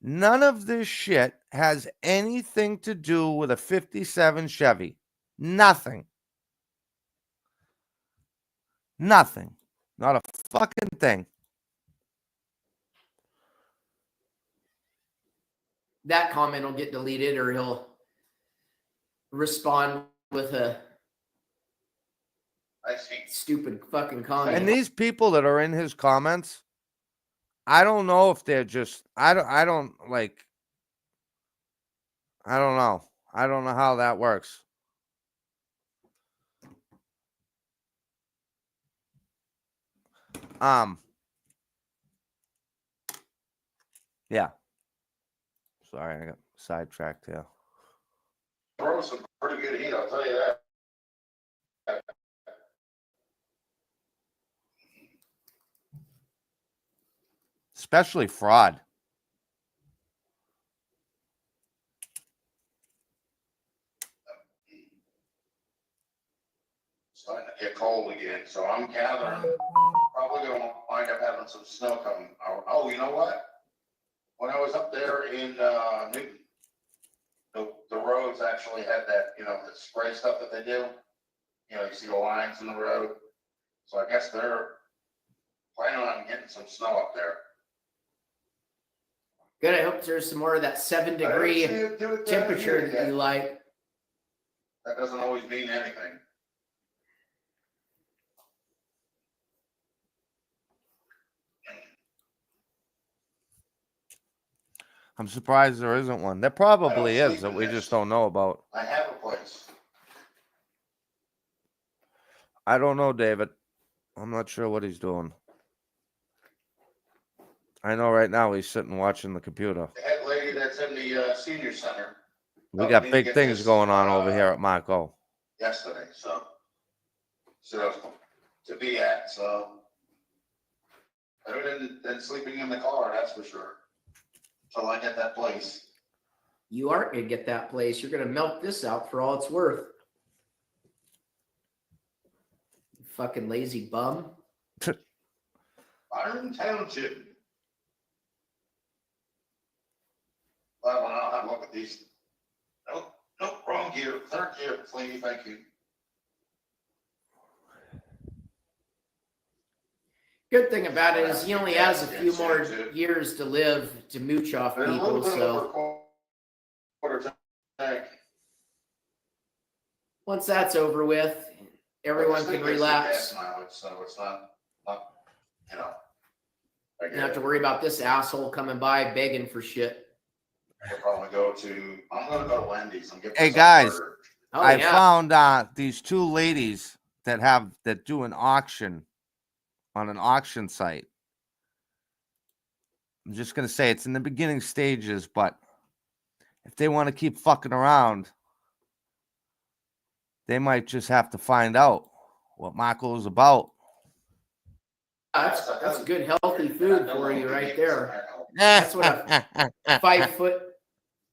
none of this shit has anything to do with a 57 Chevy. Nothing. Nothing. Not a fucking thing. That comment will get deleted, or he'll respond with a stupid fucking comment. And these people that are in his comments, I don't know if they're just, I don't know. I don't know how that works. Yeah. Sorry, I got sidetracked here. Throw some pretty good heat, I'll tell you that. Especially fraud. Starting to get cold again, so I'm gathering. Probably going to wind up having some snow coming. Oh, you know what? When I was up there in Newton, the roads actually had that, the spray stuff that they do. You see the lines in the road. So I guess they're planning on getting some snow up there. Good. I hope there's some more of that 7-degree temperature that you like. That doesn't always mean anything. I'm surprised there isn't one. There probably is that we just don't know about. I have a place. I don't know, David. I'm not sure what he's doing. I know right now he's sitting watching the computer. The head lady that's in the senior center. We got big things going on over here at Marco. Yesterday, so to be at, so Better than sleeping in the car, that's for sure. Till I get that place. You aren't going to get that place. You're going to milk this out for all it's worth. You fucking lazy bum. Iron Township. That one, I'll have a look at these. Nope, wrong gear. Third gear, please, thank you. Good thing about it is he only has a few more years to live to mooch off There's a people. little bit So over quarter tank. once that's over with, everyone can relax. Mileage, so it's not, you know. I You get don't have it. to worry about this asshole coming by begging for shit. I'm gonna go to Wendy's. I'm getting Hey, myself a guys. burger. Oh, I yeah. found these two ladies that do an auction on an auction site. I'm just gonna say it's in the beginning stages, but if they want to keep fucking around, they might just have to find out what Marco is about. That's good, healthy food for you right there. That's what a 5 foot,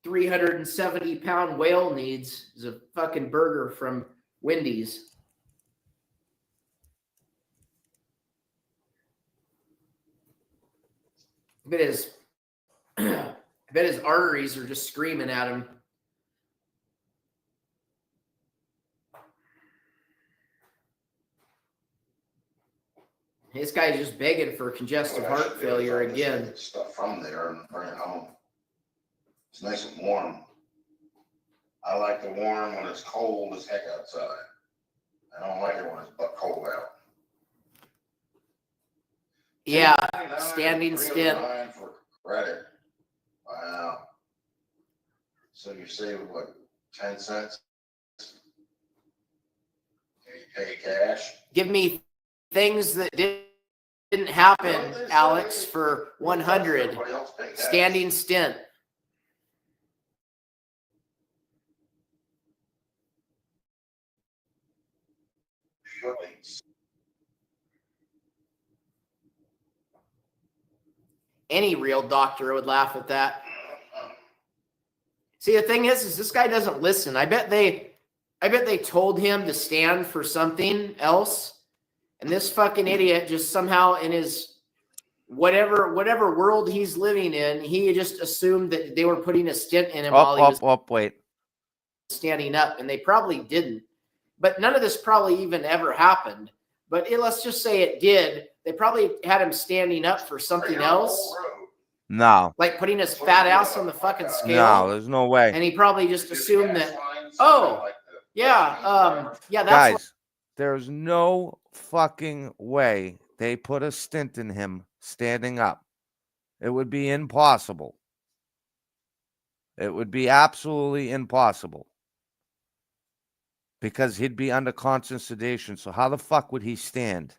370-pound whale needs is a fucking burger from Wendy's. I bet his arteries are just screaming at him. This guy's just begging for congestive heart failure again. Stuff from there and bring it home. It's nice and warm. I like the warm when it's cold as heck outside. I don't like it when it's butt cold out. Yeah, $2.99 standing $3.09 stint. for credit. Wow. So you save what, 10 cents? You pay cash. Give me things that didn't happen, Alex, for 100. Everybody else pay cash. Standing stint. Shillings. Any real doctor would laugh at that. See, the thing is this guy doesn't listen. I bet they told him to stand for something else, and this fucking idiot just somehow in his whatever world he's living in, he just assumed that they were putting a stint in him while he was Wait. standing up, and they probably didn't. But none of this probably even ever happened. But let's just say it did. They probably had him standing up for something else, No. like putting his fat ass on the fucking scale. No, there's no way. And he probably just assumed that, oh, yeah, yeah, that's Guys, there's no fucking way they put a stint in him standing up. It would be impossible. It would be absolutely impossible. Because he'd be under constant sedation. So how the fuck would he stand?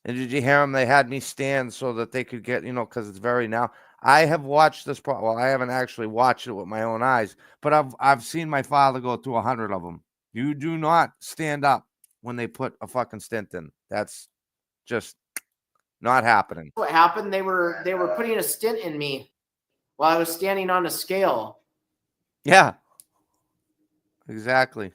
And did you hear him? They had me stand so that they could get, because it's very now. I have watched this. Well, I haven't actually watched it with my own eyes, but I've seen my father go through 100 of them. You do not stand up when they put a fucking stint in. That's just not happening. what happened. They were putting a stint in me while I was standing on a scale. Yeah. Exactly.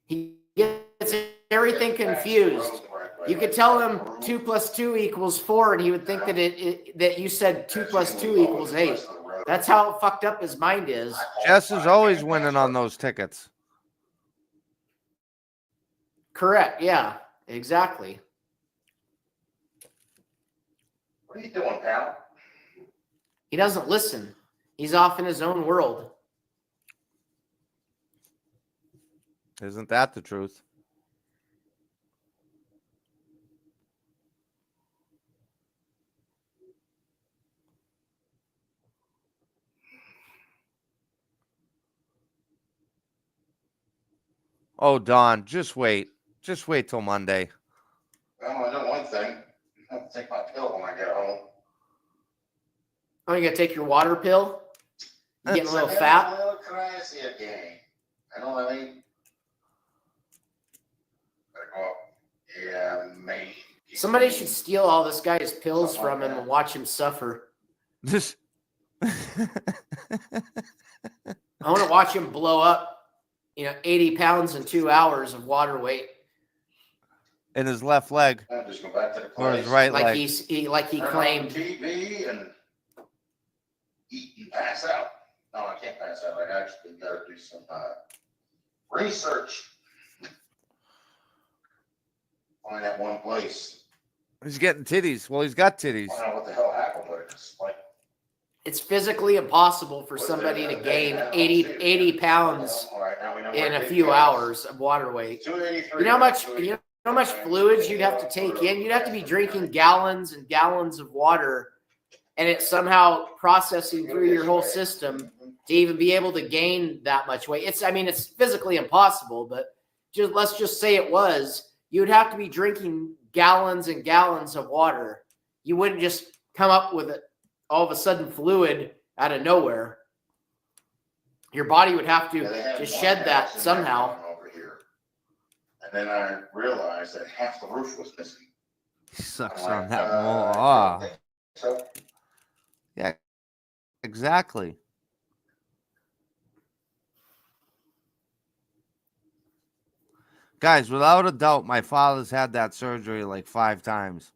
He gets everything confused. You could tell him 2 + 2 = 4, and he would think that you said 2 + 2 = 8. That's how fucked up his mind is. Jess is always winning on those tickets. Correct. Yeah, exactly. What are you doing, pal? He doesn't listen. He's off in his own world. Isn't that the truth? Oh, Don, just wait. Just wait till Monday. Well, I know one thing. I have to take my pill when I get home. Oh, you gonna take your water pill? You getting a little A fat? little crazy again. I know what I mean. Gotta go up. Yeah, maybe. Somebody should steal all this guy's pills Something like from him that. and watch him suffer. This. I want to watch him blow up, 80 pounds in 2 hours of water weight. In his left leg Just go back to the or his place. right Like leg. he Turn on claimed. TV and eat and pass out. No, I can't pass out. I actually got to do some research. Find that one place. He's getting titties. Well, he's got titties. Find out what the hell happened with it. It's like It's physically impossible for somebody to gain 80 pounds all right, now we know in where a it few is. hours of water weight. 283. You know how much fluids you'd have to take in? You'd have to be drinking gallons and gallons of water, and it's somehow processing through your whole system to even be able to gain that much weight. It's physically impossible, but let's just say it was. You would have to be drinking gallons and gallons of water. You wouldn't just come up with it all of a sudden fluid out of nowhere. Your body would have to Yeah, they had just one shed that house in somehow. Maryland over here. And then I realized that half the roof was missing. He sucks I'm on like, that I more. don't Ah, think so. yeah, exactly. Guys, without a doubt, my father's had that surgery like 5 times.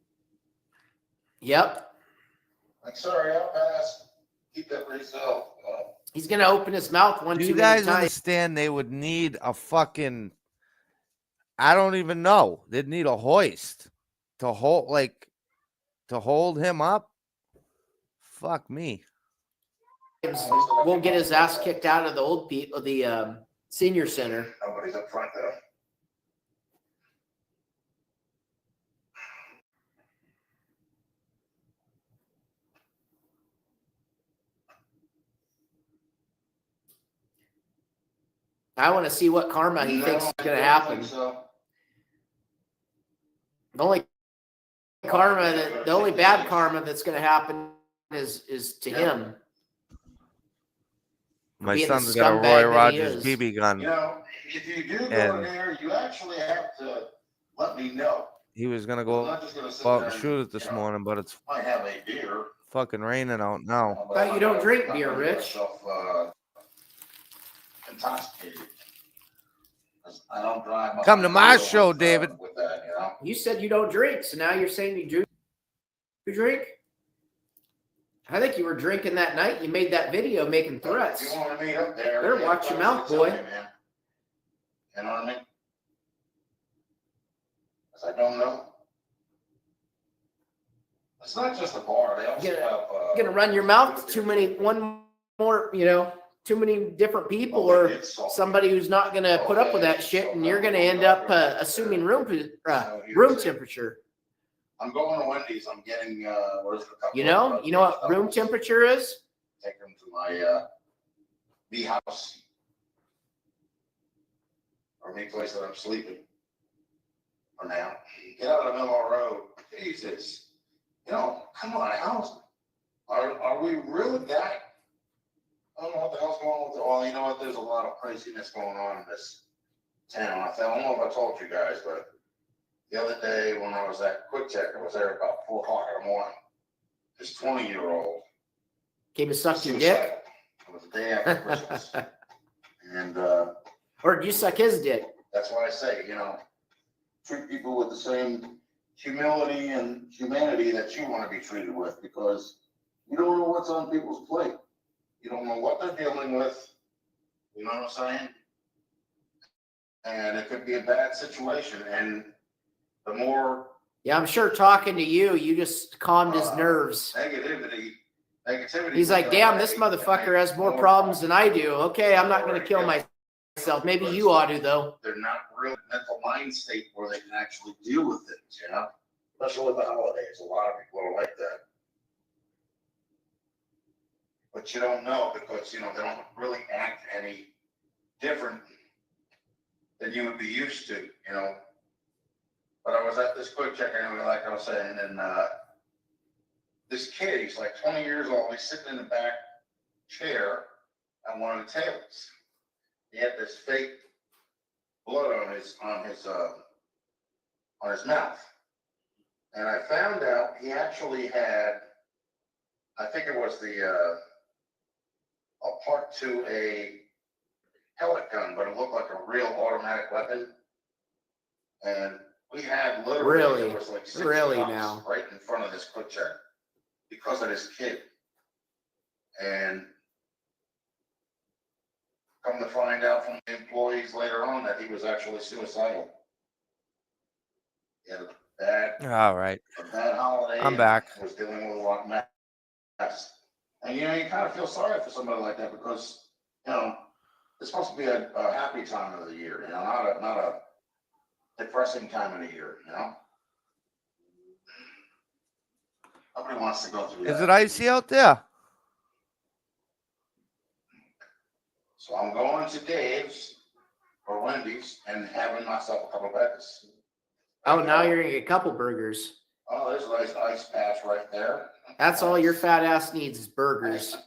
Yep. Like, sorry, I'll pass. Keep that for yourself. He's going to open his mouth one Do too you many guys times. understand they would need a fucking, I don't even know. They'd need a hoist to hold him up. Fuck me. Won't get his ass kicked out of the senior center. Nobody's up front though. I want to see what karma he thinks is going to happen. So. The only bad karma that's going to happen is to him. My being the son's got a scumbag Roy that he Rogers is. BB gun. You know, if you do go And- there, you actually have to let me know. He was gonna I'm go not just gonna sit out there and shoot it this you know, morning, but it's I have a beer. fucking raining out now. But But you I'm don't not drink gonna beer, get Rich. myself, intoxicated. 'Cause I don't drive my Come to my wheel show, with, David. With that, you know. You said you don't drink, so now you're saying you do. You drink? I think you were drinking that night. You made that video making If threats. you want to meet up there, Better you watch have your to mouth, tell boy. me, man. You know what I mean? 'Cause I don't know. It's not just a bar. They also You're have. You're gonna run your mouth to too many different people, or somebody who's not gonna put up with that shit, and you're gonna end up assuming room temperature. I'm going to Wendy's. I'm getting what is it? A couple You know of, what room vegetables. temperature is? Take them to my bee house or any place that I'm sleeping for now. Get out of the middle of the road. Jesus. You know, come on, house. Are we really that? I don't know what the hell's going on with it. Well, you know what? There's a lot of craziness going on in this town. I don't know if I told you guys, but the other day when I was at Quick Check, I was there about 4 o'clock in the morning. This 20-year-old. Came and sucked your dick, It was the day after Christmas. And or did you suck his dick? that's why I say, you know, treat people with the same humility and humanity that you want to be treated with, because you don't know what's on people's plate. You don't know what they're dealing with. You know what I'm saying? And it could be a bad situation. And the more Yeah, I'm sure talking to you just calmed his nerves. negativity. He's like, damn, this motherfucker has more problems than I do. Okay, I'm not gonna kill myself. Maybe you ought to, though. They're not real mental mind state where they can actually deal with it, you know? Especially with the holidays, a lot of people are like that. But you don't know because, you know, they don't really act any different than you would be used to, you know? But I was at this Quick Check anyway, like I was saying, and this kid, he's like 20 years old, he's sitting in the back chair on one of the tables. He had this fake blood on his mouth. And I found out he actually had, I think it was a part to a pellet gun, but it looked like a real automatic weapon. And we had literally, Really? there was like 6 Really cops now? right in front of this quick check because of this kid. And come to find out from the employees later on that he was actually suicidal. Yeah, All right. a bad holiday. I'm back. Was dealing with a lot of mess. And you kind of feel sorry for somebody like that because, it's supposed to be a happy time of the year, not a depressing time of the year, Nobody wants to go through that. Is it icy out there? So I'm going to Dave's or Wendy's and having myself a couple of burgers. Oh, now you're gonna get a couple burgers. Oh, there's a nice ice patch right there. That's all your fat ass needs is burgers.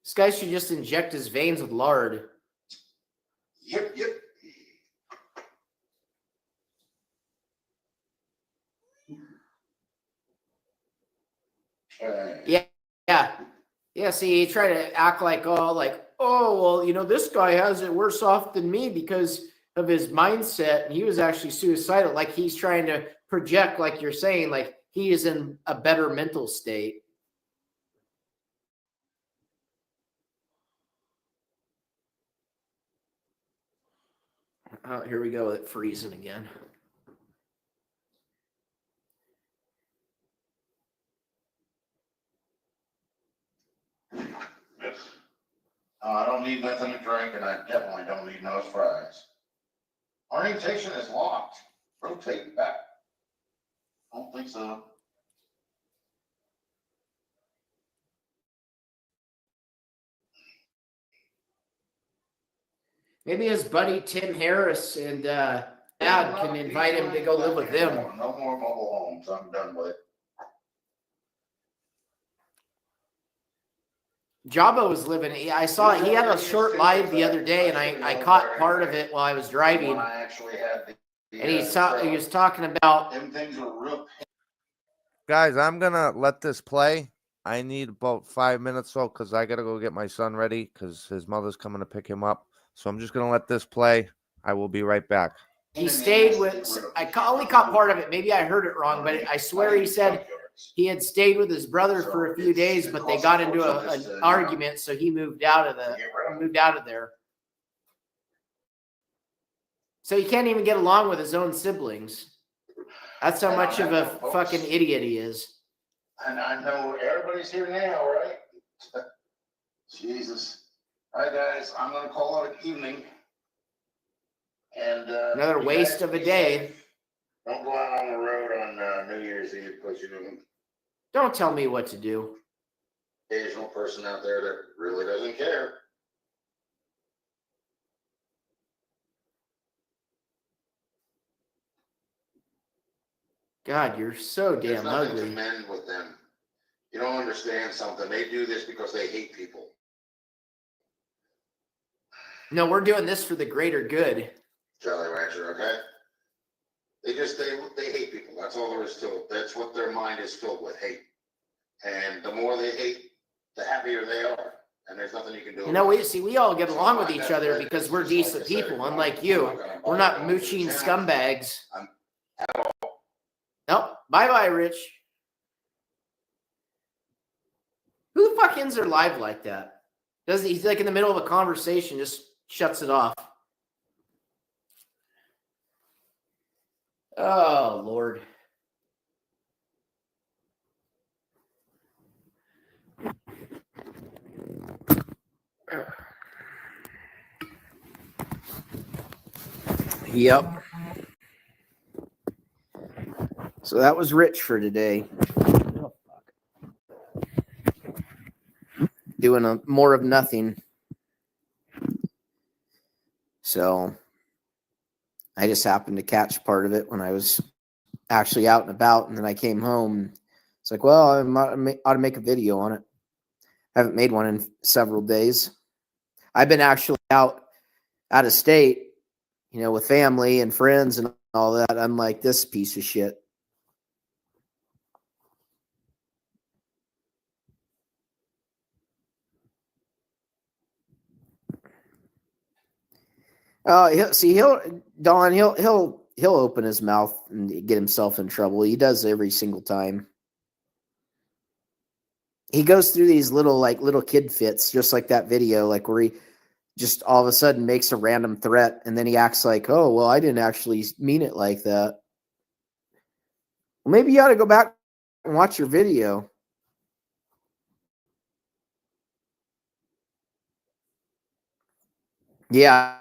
This guy should just inject his veins with lard. Yep. Yeah. See, he tried to act like, oh, well, this guy has it worse off than me because of his mindset, and he was actually suicidal. Like he's trying to project, like you're saying, like he is in a better mental state. Oh, here we go with freezing again. I don't need nothing to drink, and I definitely don't need those fries. Orientation is locked. Rotate back. I don't think so. Maybe his buddy Tim Harris and Dad can invite him to go live with them. No more mobile homes. I'm done with it. Jabba was living. I saw he had a short live the other day, and I caught part of it while I was driving. I actually had And he was talking about them things are real. Guys, I'm gonna let this play. I need about 5 minutes though, because I gotta go get my son ready because his mother's coming to pick him up. So I'm just gonna let this play. I will be right back. he stayed with. I only caught part of it. Maybe I heard it wrong, but I swear he said he had stayed with his brother for a few days, but they got into an argument, so he moved out of there. So he can't even get along with his own siblings. That's how much of a fucking idiot he is. And I know everybody's here now, right? Jesus. All right, guys, I'm going to call it an evening. And Another waste of a day. Don't go out on the road on New Year's Eve because Don't tell me what to do. occasional person out there that really doesn't care. God, you're so There's damn nothing ugly. to mend with them. You don't understand something. They do this because they hate people. No, we're doing this for the greater good. Jolly Rancher, okay? They hate people. That's all there is to it. That's what their mind is filled with, hate. And the more they hate, the happier they are. And there's nothing you can do. We all get along with each other because we're decent people, unlike you. We're not mooching scumbags. Nope. Bye-bye, Rich. Who the fuck ends their live like that? He's like in the middle of a conversation, just shuts it off. Oh, Lord. Yep. So that was Rich for today. Oh, fuck. Doing more of nothing. So I just happened to catch part of it when I was actually out and about, and then I came home. It's like, well, I ought to make a video on it. I haven't made one in several days. I've been actually out of state you know, with family and friends and all that, unlike this piece of shit. Oh, he'll open his mouth and get himself in trouble. He does every single time. He goes through these little kid fits, just like that video, like where he just all of a sudden makes a random threat, and then he acts like, "Oh, well, I didn't actually mean it like that." Well, maybe you ought to go back and watch your video. Yeah.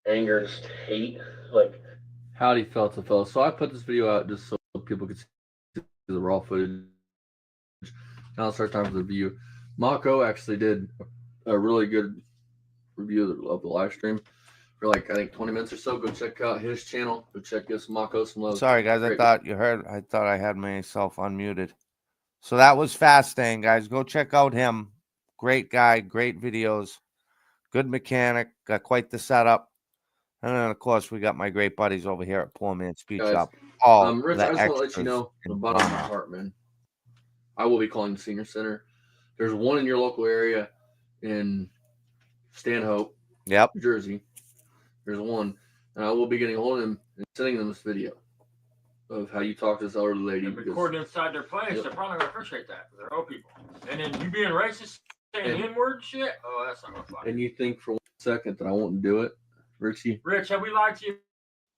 Anger and just hate, like how he felt to felt. So I put this video out just so people could see the raw footage. Now it's our time for the review. Mako actually did a really good review of the live stream for like I think 20 minutes or so. Go check out his channel. Go check this Mako some love. Sorry, guys. Great. I thought I had myself unmuted. So that was Fasting, guys. Go check out him. Great guy, great videos, good mechanic, got quite the setup. And then, of course, we got my great buddies over here at Poor Man Speed Guys, Shop. Rich, I just want to let you know from the bottom of my heart, man. I will be calling the senior center. There's one in your local area in Stanhope, Yep, New Jersey. There's one, and I will be getting a hold of them and sending them this video of how you talk to this elderly lady. And recording inside their place, Yep. they're probably gonna appreciate that. They're old people. And then you being racist, saying N-word shit. Oh, that's not gonna fly. And you think for 1 second that I won't do it, Richie? Rich, have we lied to you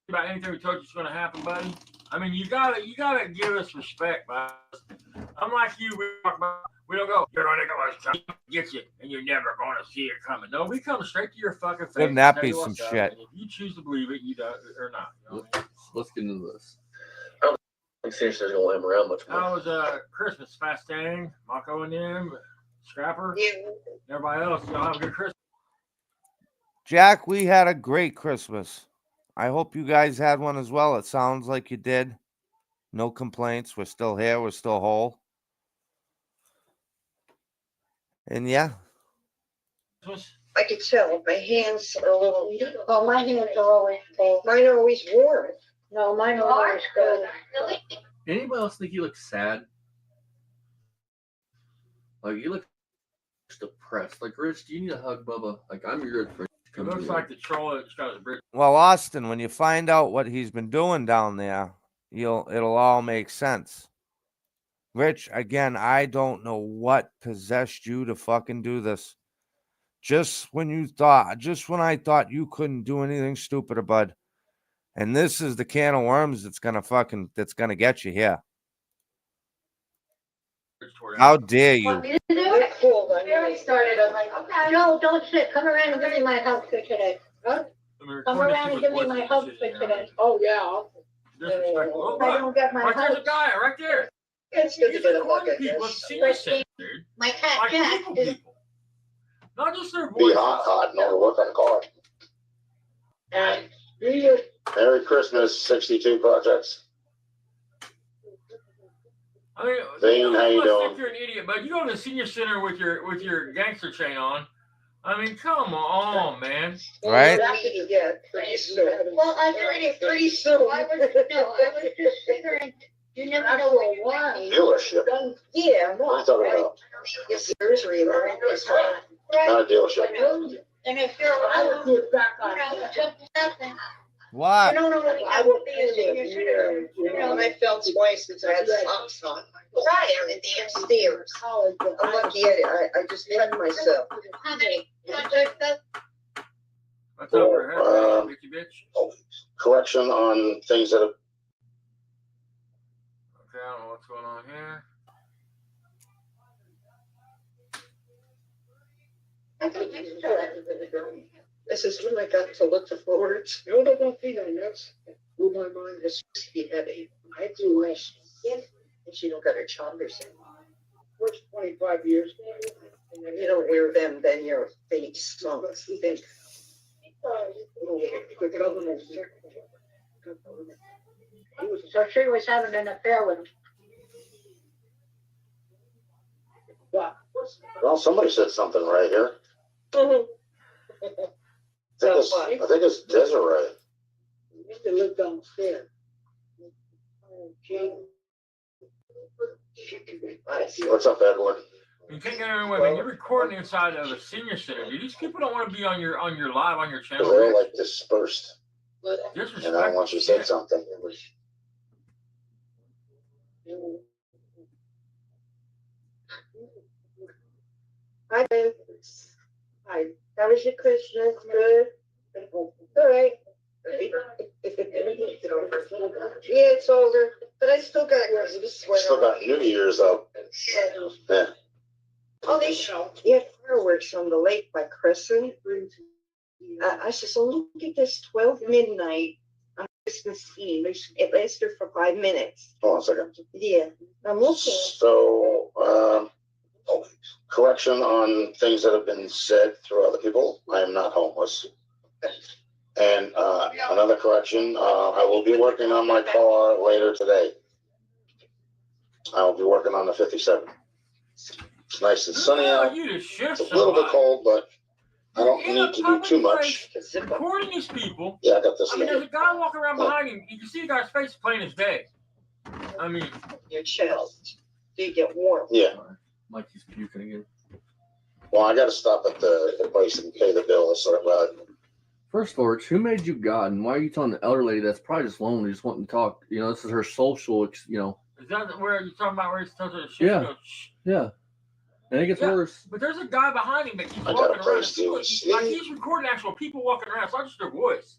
about anything we told you was gonna happen, buddy? I mean, you gotta give us respect, bud. Unlike you, we don't go. You're gonna go try to get you, and you're never gonna see it coming. No, we come straight to your fucking face. Wouldn't that and tell be you some what's up, shit? and if you choose to believe it, you don't or not. You know what I mean? Let's get into this. I don't think seriously gonna let him around much more. How was Christmas fasting? Mako and them, Scrapper, everybody else. Y'all have a good Christmas. Jack, we had a great Christmas. I hope you guys had one as well. It sounds like you did. No complaints. We're still here. We're still whole. And yeah, I could tell. My hands are a little. Oh, my hands are always cold. Mine are always warm. No, mine are always cold. Anybody else think he looks sad? Like he looks depressed. Like Rich, do you need a hug, Bubba? Like I'm your good friend. It looks like the troll that's got his bridge. well, Austin, when you find out what he's been doing down there, it'll all make sense. Rich, again, I don't know what possessed you to fucking do this. Just when I thought you couldn't do anything stupider, bud. And this is the can of worms that's gonna get you here. How dare you? It's cold. I already started. I'm like, okay, no, don't sit. Come around and give me my hug for today. Huh? Come around and give me my hug for today. Oh, yeah. Disrespectful. I don't get my Right there's a hug. guy right there. It's good to He's get a recording hug, I people. guess. Senior center, dude. My cat Like Jack people, is. people. Not just their Be voice. hot, and all work on the car. And you. Merry Christmas, 62 projects. I mean, Zane, how you must doing? think you're an idiot, but you go to the senior center with your gangster chain on. I mean, come on, man. Right? Yeah, pretty soon. Well, I'm pretty soon. I was just figuring, you never know what you want. Dealership. Yeah, What are you talking about? Your surgery, right? It's fine. Not a dealership. And if you're, I would put back on. Nothing. What? No, I would be a senior center. You know, I fell twice since I had socks on. Right, on the damn stairs. I'm lucky I just hit myself. How many? What's up for her, bitchy bitch? Correction on things that have. Okay, I don't know what's going on here. This is when I got to look forward to. No, don't be on this. Blew my mind. This be heavy. I do wish. And she don't got her choppers in. First 25 years. If you don't wear them, then your face smokes. So she was having an affair with him. Well, somebody said something right here. Mhm. I think it's Desiree. Used to live downstairs. What's up, Edward? You can't get away with it. You're recording inside of a senior center. These people don't want to be on your live on your channel. They're all like dispersed. Disrespect. And I once you said something, it was. Hi, babe. Hi. How was your Christmas? Good. All right. Yeah, it's older, but I still got Still got New Year's up. Yeah. Oh, they had fireworks on the lake by Crescent. I said, so look at this 12 midnight on Christmas Eve. It lasted for 5 minutes. Hold on a second. Yeah, I'm looking. So, correction on things that have been said through other people. I am not homeless. And another correction, I will be working on my car later today. I will be working on the 57. It's nice and sunny out. You just shift It's a little bit somebody. cold, but I don't In need a to do public too much. place, recording these people. Yeah, I got this I mean, thing. there's a guy walking around behind him. You can see the guy's face plain as day. I mean, Your chest. Do you get warm? Yeah. Mikey's puking again. Well, I got to stop at the place and pay the bill. So, First of all, Rich, who made you God, and why are you telling the elder lady that's probably just lonely, just wanting to talk? You know, this is her social. You know. is that where you're talking about where he's tells her to shit? Yeah. She goes, "Shh." Yeah. And it gets Yeah. worse. But there's a guy behind him that keeps I got walking a around. place to Like sleep. he's recording actual people walking around. It's not just their voice.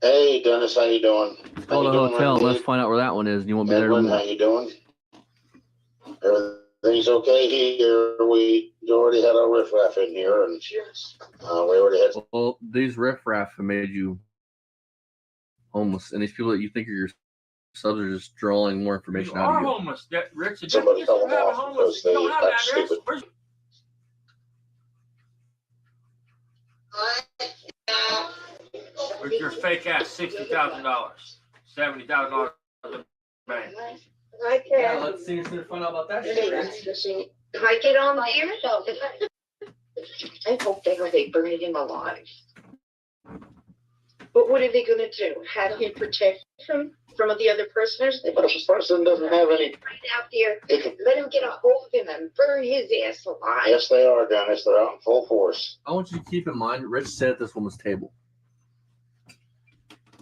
hey, Dennis, how you doing? Call the hotel and let's find out where that one is, and you won't be there Edwin, how tomorrow. you doing? Everything's okay here. We already had our riffraff in here, and we already had. Well, these riffraff have made you homeless, and these people that you think are your subs are just drawing more You information out are of you. homeless, that Rich. It Somebody doesn't fell have a off homeless. because You don't they have an act address. stupid. Where's with your fake ass $60,000, $70,000 in the bank? I Yeah, can. let's see if we can find out about that shit. If I get on there, I hope they burn him alive. But what are they gonna do? Have him protect him from the other prisoners? But if a person doesn't have any, Right out there, let him get a hold of him and burn his ass alive. yes, they are, Dennis. They're out in full force. I want you to keep in mind, Rich sat at this woman's table.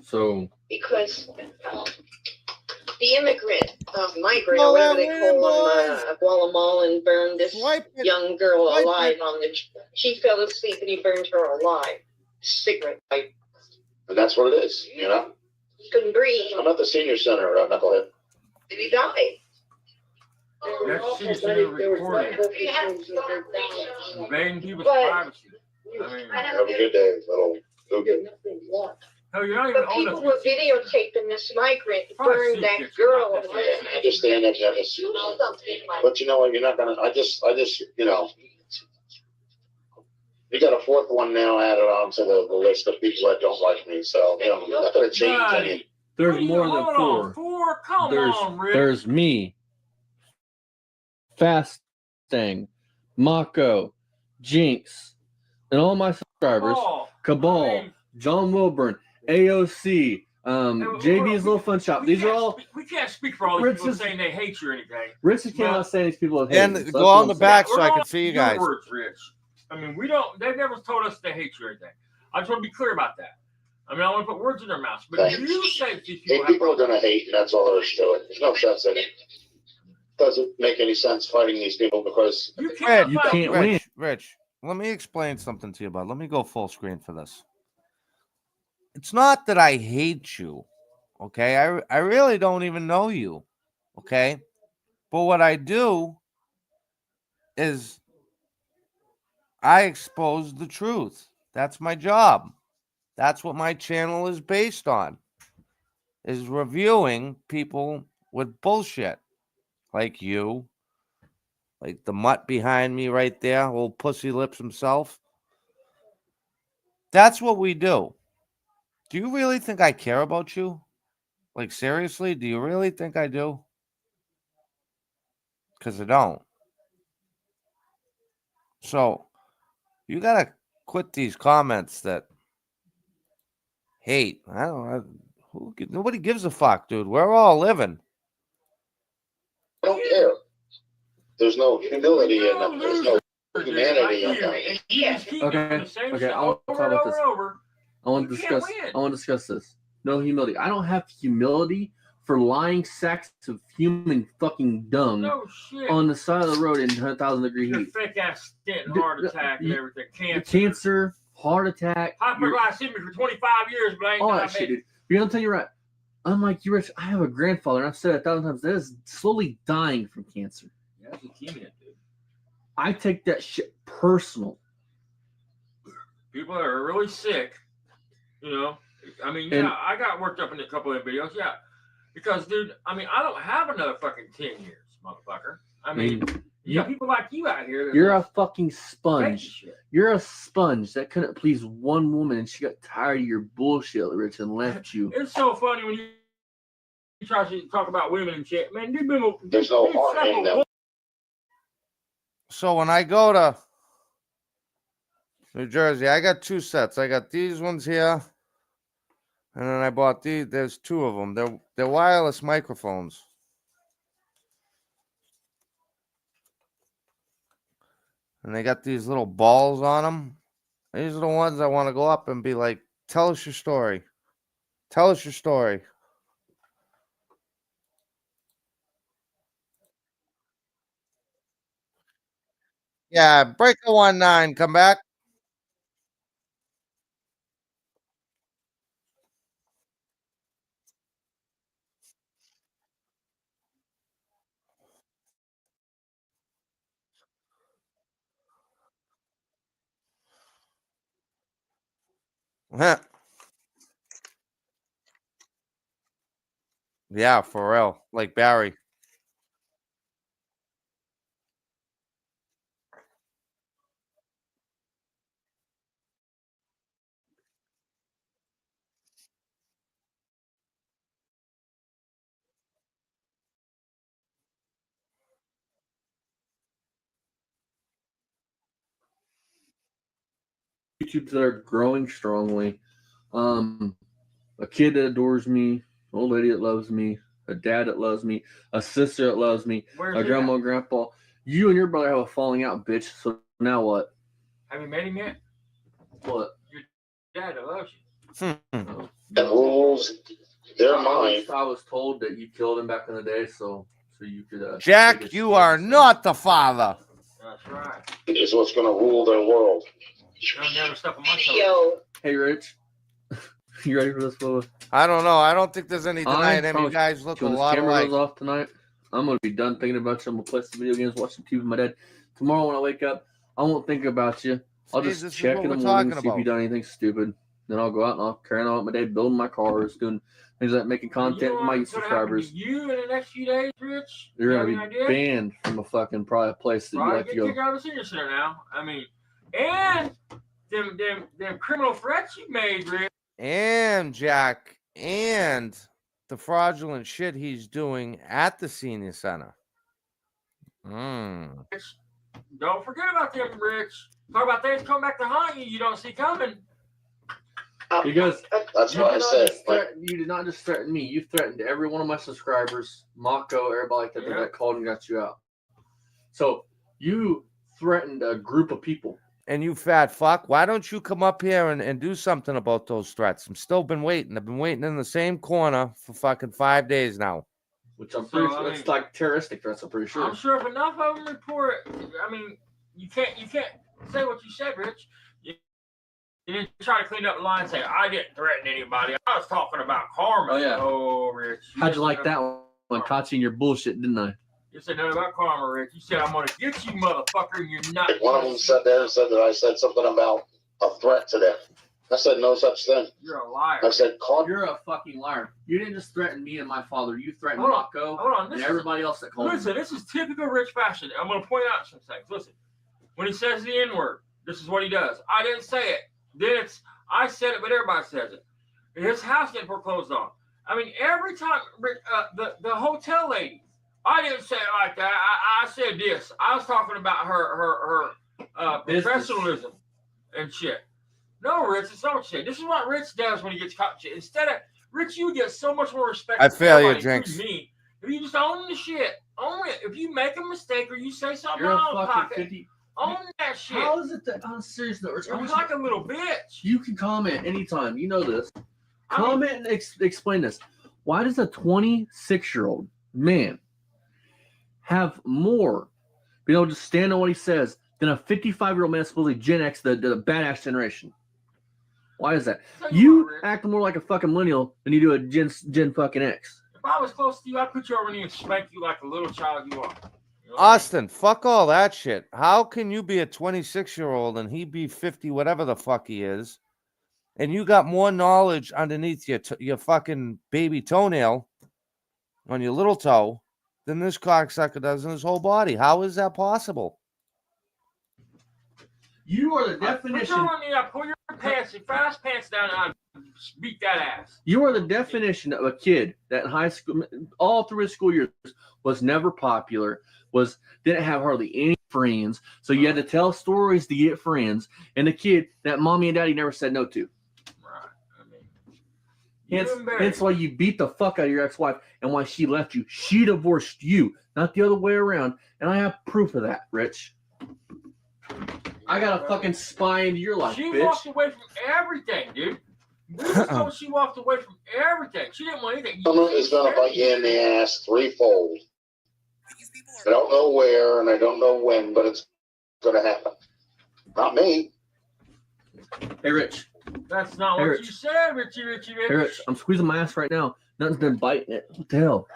So, Because the immigrant, migrant, Oh, or whatever that they win, call him, Guatemala burned this Swipe it. young girl Swipe alive it. on the. She fell asleep and he burned her alive. Cigarette pipe. And that's what it is, you know? He couldn't breathe. I'm at the senior center, Knucklehead. Did he die? That's seriously recording, invading people's But- privacy. I mean, Have a good day, little goofy. hell, you're not even But old people enough. were videotaping this migrant Probably burn see that pictures. girl. I Understand that, Dennis. Do something like But you know what? You're not gonna. I just, you know. You got a fourth one now added on to the list of people that don't like me. So, you know, I'm not gonna change any. Buddy, there's more than hold four. on, four? Come There's on, Rich. there's me, Fasting, Mako, Jinx, and all my subscribers. Oh, Cabal, I mean, John Wilburn, AOC, JB's Little Fun Shop. These are all we can't speak for all these Rich people is- saying they hate you or anything. Rich came out saying these people have And hated. go on the back so I We're can not see you your guys. Words, Rich. I mean, we don't. They've never told us they hate you or anything. I just want to be clear about that. I mean, I want to put words in their mouths, but Thanks. you say these Hey, people have people are gonna hate, and that's all there is to it. There's no sense in it. Doesn't make any sense fighting these people because You Rich, can't. You fight- can't win. Rich, let me explain something to you about. Let me go full screen for this. It's not that I hate you, okay? I really don't even know you, okay? But what I do is I expose the truth. That's my job. That's what my channel is based on. Is reviewing people with bullshit like you Like the mutt behind me right there, old pussy lips himself. That's what we do. Do you really think I care about you? Like, seriously, do you really think I do? Because I don't. So, you got to quit these comments that hate. I don't know. Nobody gives a fuck, dude. We're all living. I don't care. There's no humility in them. There's no humanity in them. Okay, I want to talk about this. I want to discuss this. No humility. I don't have humility for lying sacks of human fucking dung on the side of the road in 1,000-degree heat. Fake ass stent, heart attack, and everything. Cancer, heart attack, hyperglycemia for 25 years, but I ain't all that shit, dude. But I'm telling you right. Unlike you, Rich, I have a grandfather, and I've said it 1,000 times, that is slowly dying from cancer. Yeah, that's leukemia, dude. I take that shit personal. People that are really sick, you know. I mean, yeah, I got worked up in a couple of videos, yeah. Because, dude, I mean, I don't have another fucking 10 years, motherfucker. I mean, you got people like you out here. You're a fucking sponge. You're a sponge that couldn't please one woman, and she got tired of your bullshit, Rich, and left you. It's so funny when you try to talk about women and shit. Man, there's no heart in them. So when I go to New Jersey, I got 2 sets. I got these ones here. And then I bought these. There's 2 of them. They're wireless microphones. And they got these little balls on them. These are the ones I want to go up and be like, tell us your story. Tell us your story. Yeah, Breaker 19, come back. Yeah, for real. Like Barry. YouTubes that are growing strongly. A kid that adores me, an old lady that loves me, a dad that loves me, a sister that loves me, a grandma and grandpa. You and your brother have a falling out, bitch. So now what? Have you met him yet? What? Your dad that loves you. The rules, they're mine. I was told that you killed him back in the day, so you could. Jack, you are not the father. That's right. Is what's going to rule their world. Don't never step on my toes. Yo, Hey, Rich. You ready for this, Bubba? I don't know. I don't think there's any denying him. You guys look a When this lot camera alike. goes off tonight, I'm going to be done thinking about you. I'm going to play some video games, watch some TV with my dad. Tomorrow when I wake up, I won't think about you. I'll See, just this is check what in the we're morning, talking see if about. you've done anything stupid. Then I'll go out and I'll carry on with my day, building my cars, doing things like making content for my subscribers. You in the next few days, Rich? You're going to be banned from a fucking probably a place that you like to go. Get kicked out of the senior center now. I mean, and them criminal threats you made, Rich. And Jack, and the fraudulent shit he's doing at the senior center. Don't forget about them, Rich. Talk about things coming back to haunt you. You don't see coming. Because that's what I said. You did not just threaten me. You threatened every one of my subscribers, Mako, everybody like that called and got you out. So you threatened a group of people. And you fat fuck, why don't you come up here and do something about those threats? I'm still been waiting. I've been waiting in the same corner for fucking 5 days now. Which I'm pretty sure it's like terroristic threats, I'm pretty sure. I'm sure if enough of them report, I mean, you can't say what you said, Rich. You didn't try to clean up the line and say, I didn't threaten anybody. I was talking about karma. Oh, yeah. Oh, Rich. How'd you like that one? Caught you in your bullshit, didn't I? You said nothing about karma, Rich. You said, I'm going to get you, motherfucker, and you're not. One of them said that I said something about a threat to them. I said no such thing. You're a liar. I said call. You're a fucking liar. You didn't just threaten me and my father. You threatened Hold on, Mako Hold on. and This is, everybody else that called listen, me. this is typical Rich fashion. I'm going to point out some things. Listen, when he says the N-word, this is what he does. I didn't say it. I said it, but everybody says it. His house getting foreclosed on. I mean, every time the hotel lady, I didn't say it like that. I said this. I was talking about her professionalism and shit. No, Rich, it's not what you say. This is what Rich does when he gets caught. Shit. Instead of Rich, you get so much more respect. I from feel you, everybody, Jinx. including me. If you just own the shit, own it. If you make a mistake or you say something You're a out of fucking pocket, 50. own that shit. How is it that on a serious note, Rich, You're like a little bitch. you can comment anytime. You know this. I mean, Comment and explain this. Why does a 26-year-old man have more being able to stand on what he says than a 55-year-old man, supposedly Gen X, the badass generation? Why is that? tell You what, Rich, act more like a fucking millennial than you do a Gen fucking X. if I was close to you, I'd put you over and spank you like a little child you are. You know what Austin, fuck all that shit. How can you be a 26-year-old and he be 50, whatever the fuck he is, and you got more knowledge underneath your fucking baby toenail on your little toe than this cocksucker does in his whole body? How is that possible? You are the I mean? definition. Pull your pants, your fast pants down, and I'd beat that ass. You are the definition of a kid that in high school, all through his school years, was never popular, didn't have hardly any friends. So you had to tell stories to get friends, and a kid that mommy and daddy never said no to. Right. I mean, Hence why you beat the fuck out of your ex-wife and why she left you. She divorced you, not the other way around. And I have proof of that, Rich. I got a fucking spy into your life, She bitch. walked away from everything, dude. We just told she walked away from everything. She didn't want anything. Someone is going to bite you in the ass threefold. I don't know where and I don't know when, but it's going to happen. Not me. Hey, Rich. That's not Hey, what Rich. you said, Richie. Hey, Rich. I'm squeezing my ass right now. Nothing's been biting it. What the hell?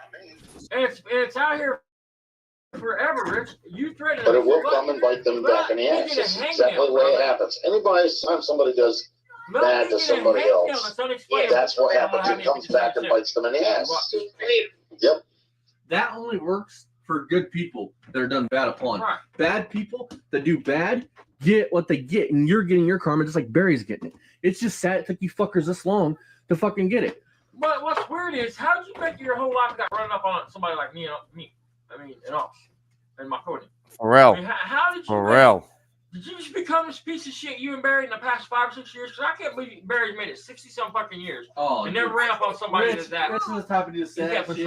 And it's out here forever, Rich. You threatened But it will come and bite them back in the ass. That's exactly the way it happens. Anytime somebody does bad to somebody else, that's what happens. It comes back and bites them in the ass. Yep. That only works for good people that are done bad upon. Right. Bad people that do bad get what they get, and you're getting your karma just like Barry's getting it. It's just sad it took you fuckers this long to fucking get it. But what's weird is, how did you make your whole life got run up on somebody like me? I mean, and us, and my coding. For real. I mean, how did you? For real. Did you just become this piece of shit, you and Barry, in the past 5 or 6 years? Because I can't believe Barry's made it 60-some fucking years Oh, and never ran up on somebody Rich, that. Rich is the type of dude He's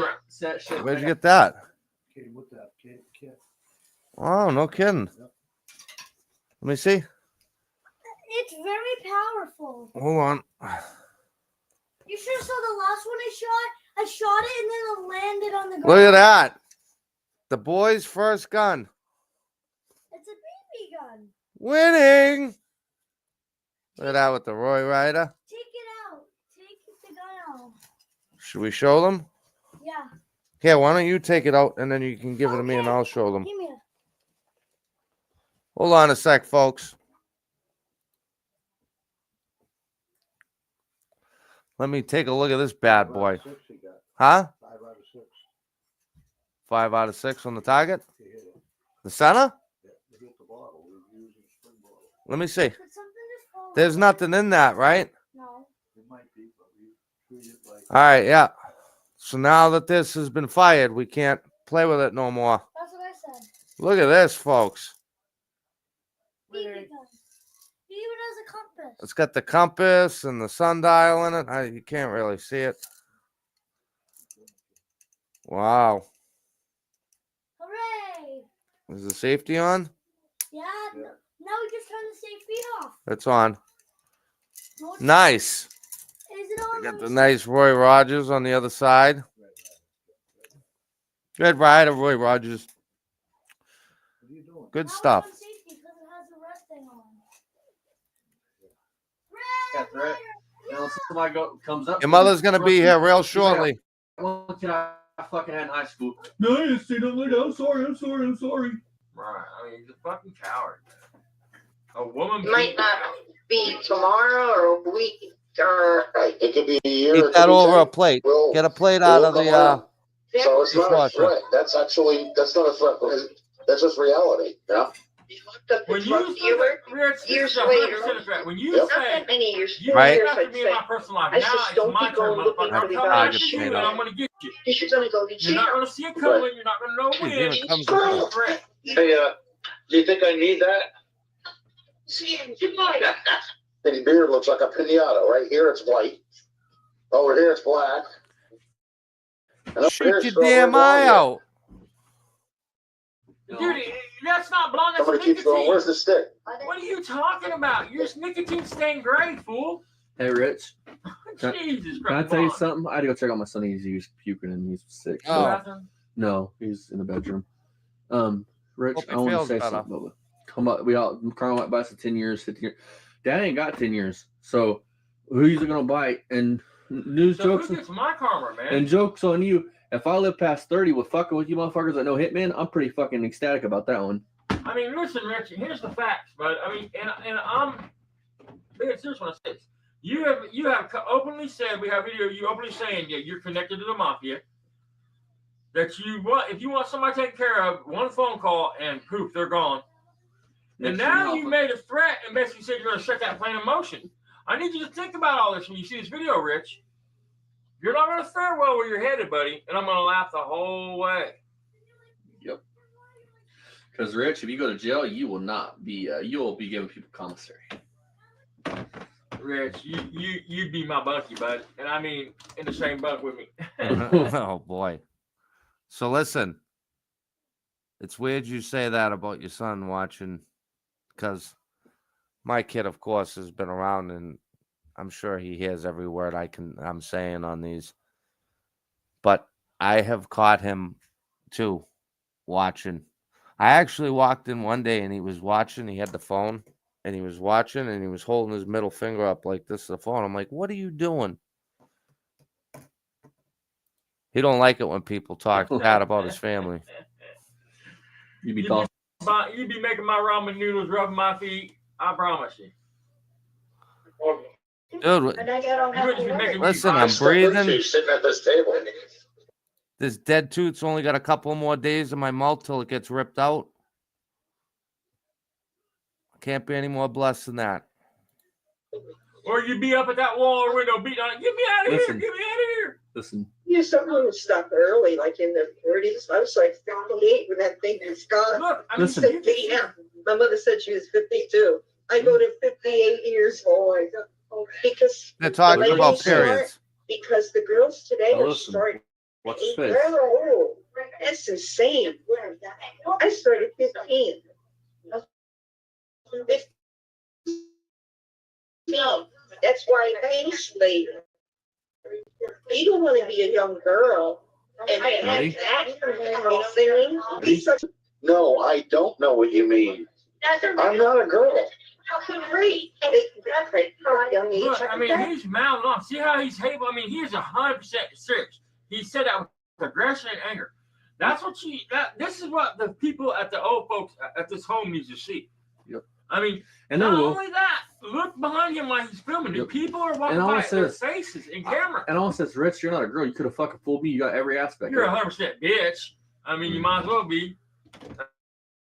got set shit. Where'd you get that? Okay, what's that? Kid. Oh, no kidding. Let me see. It's very powerful. Hold on. You should have saw the last one I shot. I shot it and then it landed on the ground. Look at that. The boy's first gun. It's a BB gun. Winning. Look at that with the Roy Rider. Take it out. Take the gun out. Should we show them? Yeah. Here, why don't you take it out and then you can give it to me and Okay. I'll show them. Give me it. Hold on a sec, folks. Let me take a look at this bad boy. 6 he got. Huh? 5 out of 6. 5 out of 6 on the target. He hit it. The center? Yeah, he hit the bottle. He was using a spring bottle. Let me see. Could something just fall There's out? nothing in that, right? No. It might be, but we treat it like. All right, yeah. So now that this has been fired, we can't play with it no more. That's what I said. Look at this, folks. BB gun. He even has a compass. It's got the compass and the sundial in it. You can't really see it. Wow. Hooray! Is the safety on? Yeah. Now we just turn the safety off. It's on. No, it's- Nice. Is it on? We got Let the me nice Roy Rogers on the other side. Red Rider, Roy Rogers. What are you doing? Good Now it's stuff. on safety because it has the red thing on. Got the red- You know, somebody comes up. Your mother's going to be here real shortly. One kid I fucking had in high school. No, I didn't see nothing like that. I'm sorry. Right. I mean, he's a fucking coward. A woman Might beat not. him. be tomorrow or a week or. Right, it could be a year. Eat it could that be over 10. a plate. We'll- Get a plate out we'll of the come around. So it's not a dishwasher. threat. That's not a threat. Because that's just reality. Yeah. He looked up the When drug you dealer. Rich, this Years is 100% later. a threat. When you Yep. Not say that many years, you 4 Right. years, have to I'd be in my say. personal life, I now just it's don't my be turn, going looking motherfucker. for I'm the coming target at you and potato. I'm gonna get you. Because you're gonna go to You're not jail. gonna see it coming. You're not gonna know It when. even comes Squirrel. with a Threat. Hey, do you think I need that? See, you might. His beard looks like a pinata. Right here it's white. Over here it's black. And over here Shoot it's your strawberry damn eye blonde. out. Dude, that's not blonde, that's Somebody keeps going, nicotine. where's the stick? What are you talking about? You're nicotine stained gray, fool. Hey, Rich, Jesus can I Christ. tell you something? I had to go check on my son. He's puking and he's sick. So- Oh. No, he's in the bedroom. Rich, Hope he I want to feels say better. something. Bubba. Come up, Carl might buy us 10 years, 15 years. Dad ain't got 10 years. So who's it gonna bite? And news So jokes who gets my karma, man? and jokes on you. If I live past 30 with fucking with you motherfuckers that know Hitman, I'm pretty fucking ecstatic about that one. I mean, listen, Rich, here's the facts, bud. I mean, and I'm being serious when I say this. You have openly said, we have video, you openly saying that you're connected to the mafia. That if you want somebody taken care of, one phone call and poof, they're gone. And now you made a threat and basically said you're going to set that plan in motion. I need you to think about all this when you see this video, Rich. You're not going to fare well where you're headed, buddy, and I'm going to laugh the whole way. Yep. Because Rich, if you go to jail, you will not be. You will be giving people commissary. Rich, you'd be my bunkie, bud, and I mean in the same bunk with me. Oh boy. So listen, it's weird you say that about your son watching, because my kid, of course, has been around, and I'm sure he hears every word I'm saying on these. But I have caught him too watching. I actually walked in one day and he was watching. He had the phone and he was watching and he was holding his middle finger up like this to the phone. I'm like, what are you doing? He don't like it when people talk bad about his family. You'd be tossing. You'd be making my ramen noodles, rubbing my feet. I promise you. Dude, And I don't You have would to just be worry. making me listen, cry. I'm breathing. She's sitting at this table. This dead tooth's only got a couple more days in my mouth till it gets ripped out. Can't be any more blessed than that. Or you'd be up at that wall or window beating on it. Get me out of here! Listen. Get me out of here! Listen, Yeah, someone was stuck early, like in their 30s. I was like 58 when that thing was gone. Look, I mean, Listen. you can see- Yeah, my mother said she was 52. I go to 58 years old because They're talking Ladies about short. periods. because the girls today Now are listen. starting. what's his face? Oh, that's insane. I started 15. 15. That's why eventually you don't want to be a young girl and Ready? that thing. Ready? No, I don't know what you mean. I'm not a girl. How can read? Young age. Look, I mean, he's mounting off. See how he's able? I mean, he's 100% serious. He said that with aggression and anger. That's what this is what the people at the old folks at this home needs to see. Yep. I mean, And not then we'll. only that, look behind him while he's filming. Yep. People are walking And all by it their says- faces in camera. And all it says, Rich, you're not a girl. You could have fucking fooled me. You got every aspect. You're of it. 100% bitch. I mean, you might as well be.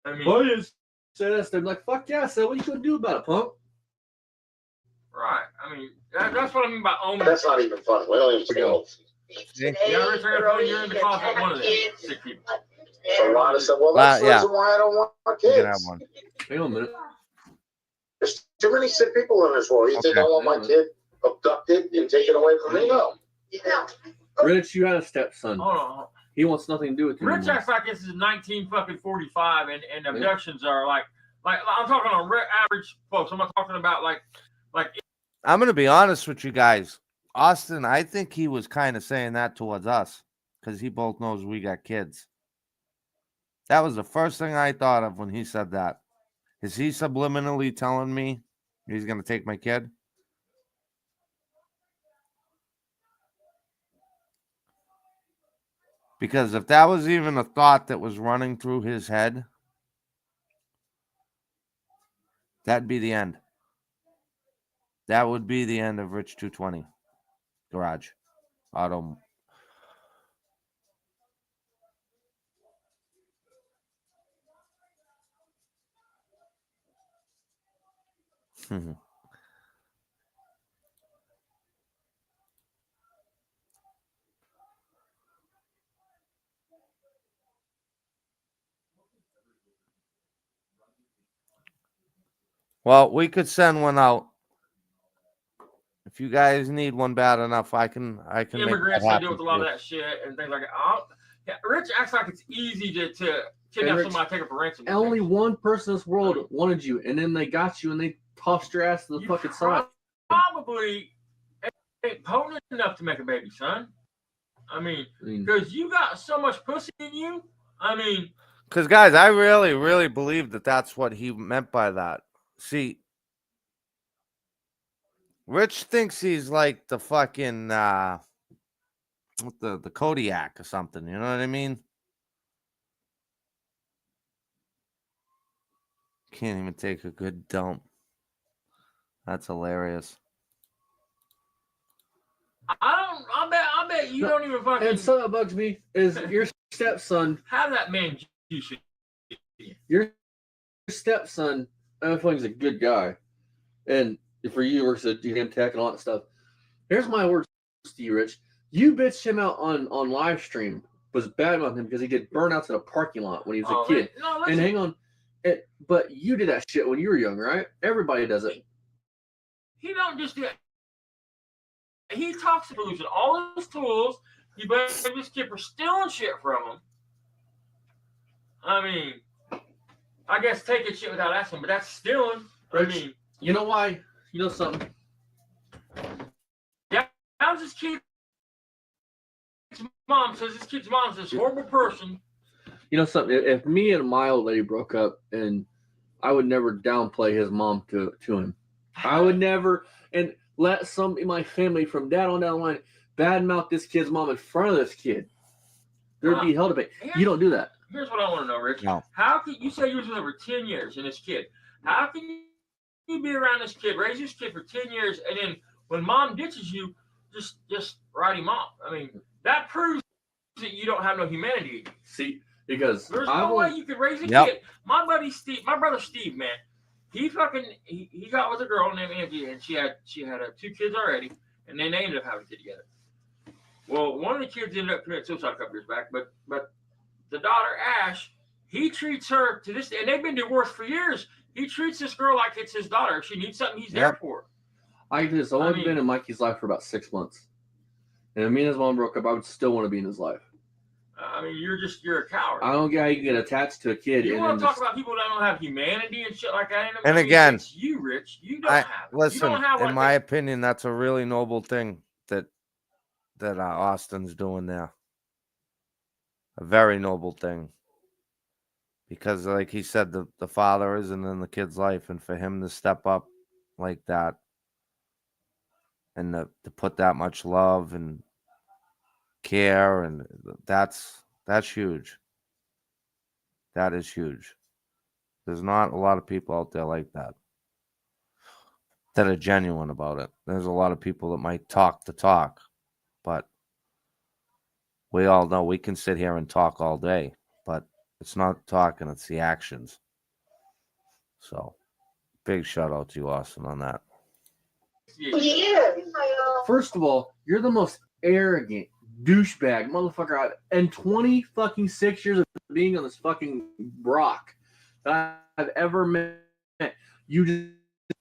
I mean, Well, you said this. They're like, fuck yeah. So what you gonna do about it, punk? right. I mean, that's what I mean by owning. That's not even funny. We don't even Go. say Yeah, Rich, I got you're in the closet like one of them sick people. So Rhonda said, well, that's the Yeah. reason why I don't want more You kids. can have one. Hang on a minute. There's too many sick people in this world. You think Okay. I want my kid abducted and taken away from me? No. Rich, you had a stepson. Hold on. He wants nothing to do with you. Rich anymore. acts like this is 1945 and abductions are like I'm talking on average folks. I'm not talking about like I'm gonna be honest with you guys. Austin, I think he was kind of saying that towards us because he both knows we got kids. That was the first thing I thought of when he said that. Is he subliminally telling me he's gonna take my kid? Because if that was even a thought that was running through his head, that'd be the end. That would be the end of Rich 220 Garage Auto. Well, we could send one out. If you guys need one bad enough, I can make that Immigrants, they happen deal with a for lot you. of that shit and things like that. Yeah, Rich acts like it's easy to kidnap Rich, somebody, take it for ransom. Only one person in this world wanted you, and then they got you, and they tossed your ass to the You fucking side. probably ain't potent enough to make a baby, son. I mean, because you got so much pussy in you. I mean, because guys, I really, really believe that that's what he meant by that. See, Rich thinks he's like the fucking the Kodiak or something. You know what I mean? Can't even take a good dump. That's hilarious. I bet you don't even fucking. And something that bugs me is your stepson. Have that man juice. Your stepson, I feel like he's a good guy, and for you, works at GM Tech and all that stuff. Here's my words to you, Rich. You bitched him out on live stream, was bad about him because he did burnouts in a parking lot when he was a kid. No, and hang on, but you did that shit when you were young, right? Everybody does it. He don't just do it. He talks to pollution. All his tools, he blames this kid for stealing shit from him. I mean, I guess taking shit without asking, but that's stealing. Rich, I mean, you know why? You know something? yeah, how's this kid's mom says this kid's mom's this horrible person. You know something? If me and my old lady broke up, and I would never downplay his mom to him. I would never and let some in my family from dad on down the line badmouth this kid's mom in front of this kid. There'd be hell to pay. You don't do that. Here's what I want to know, Rich. No. How can you say you was with over 10 years in this kid? How can you be around this kid, raise this kid for 10 years, and then when mom ditches you, just write him off? I mean, that proves that you don't have no humanity. See, because there's no way you could raise a Yep. kid. My buddy Steve, my brother Steve, man, he got with a girl named Angie, and she had 2 kids already, and then they ended up having a kid together. Well, one of the kids ended up committing suicide a couple years back, but the daughter Ash, he treats her to this, and they've been divorced for years. He treats this girl like it's his daughter. If she needs something, he's there for her. I've only been in Mikey's life for about 6 months, and if me and his mom broke up, I would still want to be in his life. I mean, you're a coward. I don't get how you can get attached to a kid. You and want to then talk about people that don't have humanity and shit like that? And again, it's you, Rich, you don't have it. Listen, You don't have in what my opinion, that's a really noble thing that Austin's doing there. A very noble thing. Because like he said, the father isn't in the kid's life, and for him to step up like that and to put that much love and care, and that's huge. That is huge. There's not a lot of people out there like that are genuine about it. There's a lot of people that might talk the talk, but we all know we can sit here and talk all day, but it's not talking, it's the actions. So big shout out to you, Austin, on that. Yeah. First of all, you're the most arrogant douchebag motherfucker in 26 years of being on this fucking rock that I've ever met. You just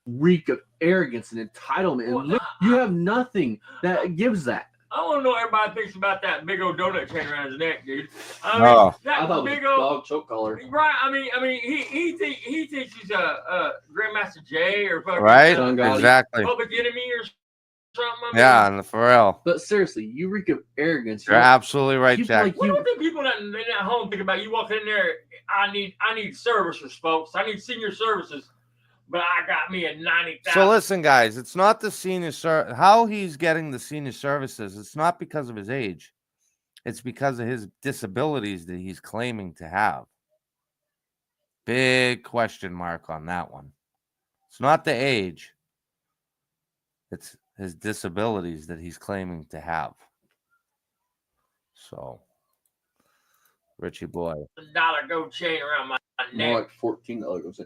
reek of arrogance and entitlement. And look, you have nothing that gives that. I want to know what everybody thinks about that big old donut chain around his neck, dude. I mean, Oh. that I thought big it was a old dog choke collar. right. I mean, he thinks he's a Grandmaster J or fucking Right? John Gotti. Exactly. Public Enemy or something. I mean, Yeah, and for real. But seriously, you reek of arrogance. You're absolutely right, you Jack. like What you. do you think people that at home think about? You walk in there, I need services, folks. I need senior services, but I got me a 90,000. So listen, guys, it's not the senior how he's getting the senior services. It's not because of his age. It's because of his disabilities that he's claiming to have. Big question mark on that one. It's not the age. It's his disabilities that he's claiming to have. So, Richie boy. $1 gold chain around my More neck. like $14.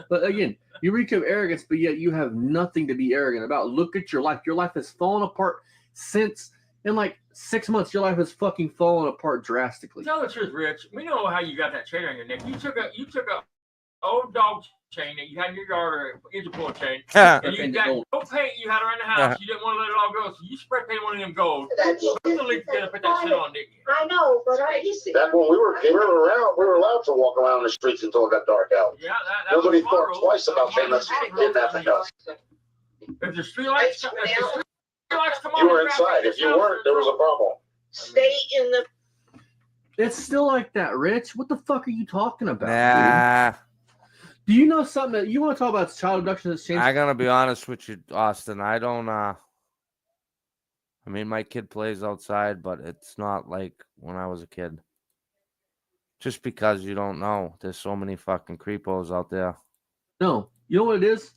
But again, you reach of arrogance, but yet you have nothing to be arrogant about. Look at your life. Your life has fallen apart since in like 6 months. Your life has fucking fallen apart drastically. Tell the truth, Rich. We know how you got that chain around your neck. You took a old dog chain that you had in your yard, or Interpol chain, and you got no paint you had around the house. You didn't want to let it all go, so you spray painted one of them gold. That's Put the link together, put that shit on, didn't you? I know, but I used to. Back when we were around, we were allowed to walk around the streets until it got dark out. Yeah, that Nobody was my thought rule. twice about saying let's get that thing up. If the streetlights come on, You were inside. If you weren't, there was a problem. Stay in the. It's still like that, Rich. What the fuck are you talking about? Nah, Dude? Do you know something that you want to talk about? Child abduction that's changed. I gotta be honest with you, Austin. I don't. I mean, my kid plays outside, but it's not like when I was a kid. Just because you don't know, there's so many fucking creepos out there. No, you know what it is?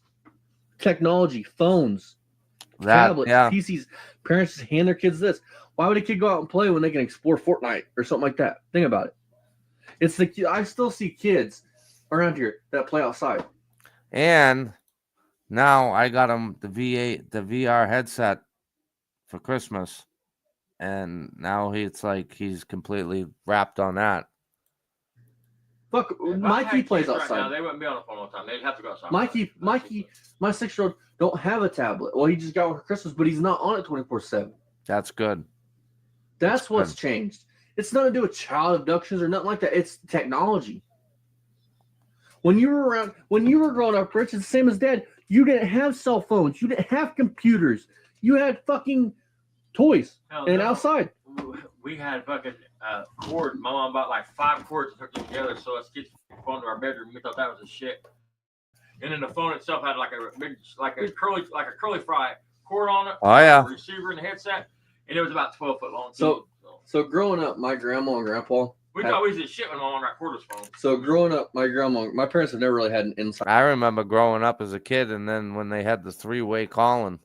Technology, phones, That tablets, yeah, PCs. Parents just hand their kids this. Why would a kid go out and play when they can explore Fortnite or something like that? Think about it. It's the I still see kids around here that play outside. and now I got him the VR headset for Christmas, and now it's like he's completely wrapped on that. Fuck, If I Mikey had plays kids right outside. now, they wouldn't be on the phone all the time. They'd have to go outside. Mikey, my 6-year-old don't have a tablet. Well, he just got one for Christmas, but he's not on it 24/7. That's good. That's what's good. changed. It's nothing to do with child abductions or nothing like that. It's technology. When you were growing up, Rich, it's the same as Dad. You didn't have cell phones. You didn't have computers. You had fucking toys Hell and no. outside. We had fucking cord. My mom bought like 5 cords and hooked them together, so us kids could phone to our bedroom. We thought that was a shit. And then the phone itself had like a big, like a curly fry cord on it. Oh yeah, Receiver and the headset, and it was about 12 foot long. So- too. So growing up, my grandma and grandpa. We thought we was just shit when my mom got cordless phone. So growing up, my parents have never really had an inside. I remember growing up as a kid, and then when they had the 3-way calling,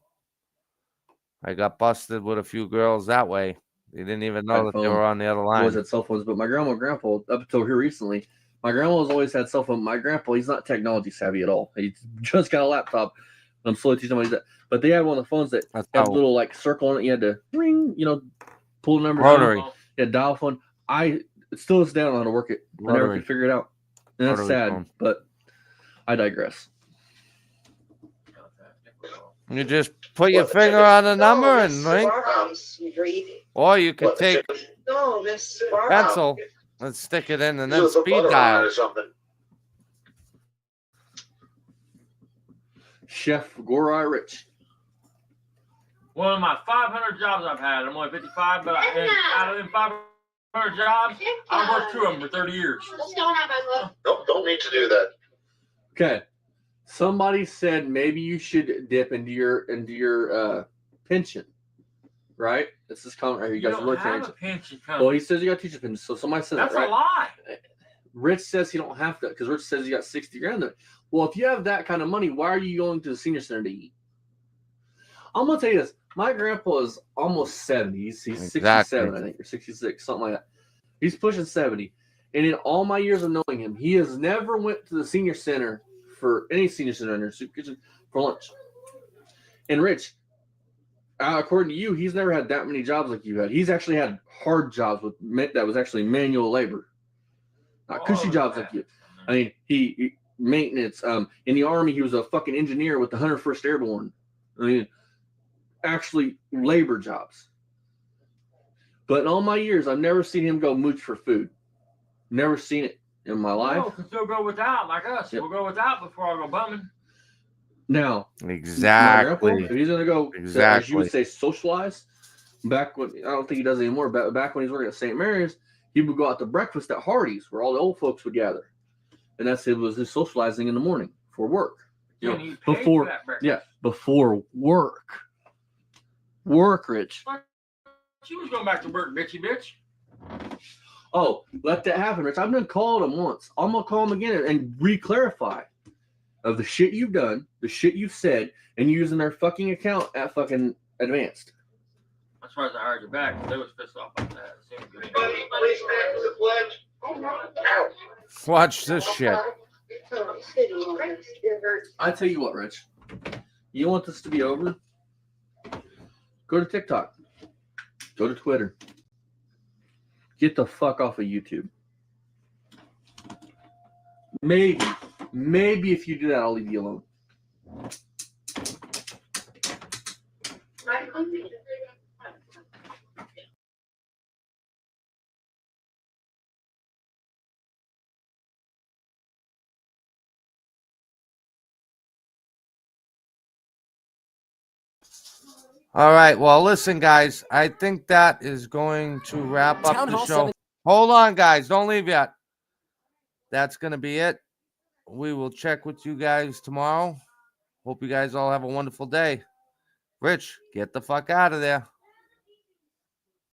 I got busted with a few girls that way. They didn't even know that they were on the other line. Always had cell phones, but my grandma and grandpa, up until here recently, my grandma's always had cell phone. My grandpa, he's not technology savvy at all. He just got a laptop. I'm slowly teaching him how to use that. But they had one of the phones that That's had a how little like circle on it. You had to ring, pull the number. Rotary. Down. Yeah, dial phone. It still is down on how to work it. I never Rotary. could figure it out. And that's Rotary sad, phone. but I digress. You just put your finger on the number and ring, ring. or you could take No, this pencil and stick it in, and then Put speed butter on it dial. or something. Chef Gorai Rich. One of my 500 jobs I've had. I'm only 55, but out of them 500 jobs, I worked 2 of them for 30 years. What's going on, my love? Nope, don't need to do that. Okay. Somebody said maybe you should dip into your pension, right? This is comment right here. You You guys are don't looking have at a it. pension Well, company. he says you got teacher pension. So somebody said That's that, right? a lie. Rich says he don't have to because Rich says you got 60 grand there. Well, if you have that kind of money, why are you going to the senior center to eat? I'm gonna tell you this. My grandpa is almost 70. He's 67, I think, or 66, something like that. He's pushing 70. And in all my years of knowing him, he has never went to the senior center for any senior center in their soup kitchen for lunch. And Rich, according to you, he's never had that many jobs like you had. He's actually had hard jobs that was actually manual labor, not cushy jobs like you. I mean, he maintenance. In the Army, he was a fucking engineer with the 101st Airborne. I mean, actually labor jobs. But in all my years, I've never seen him go mooch for food. Never seen it in my life. No, because they'll go without, like us. Yep. We'll go without before I go bumming. Now, my Exactly. grandpa, if he's gonna go, as you would say, socialize. Back when I don't think he does anymore. Back when he was working at St. Mary's, he would go out to breakfast at Hardee's, where all the old folks would gather, and it was his socializing in the morning for work. You And know, he paid before for that breakfast. yeah, before work. Work, Rich. She was going back to work, bitchy bitch. Oh, let that happen, Rich. I've done called him once. I'm gonna call him again and re-clarify. of the shit you've done, the shit you've said, and using their fucking account at fucking advanced. I'm surprised I hired you back. 'Cause they was pissed off about that. It seemed good. Please stand for the pledge. Watch this shit. I tell you what, Rich. You want this to be over? Go to TikTok. Go to Twitter. Get the fuck off of YouTube. Maybe if you do that, I'll leave you alone. All right. Well, listen, guys. I think that is going to wrap up Town the Hall show. 7. Hold on, guys. Don't leave yet. That's going to be it. We will check with you guys tomorrow. Hope you guys all have a wonderful day. Rich, get the fuck out of there.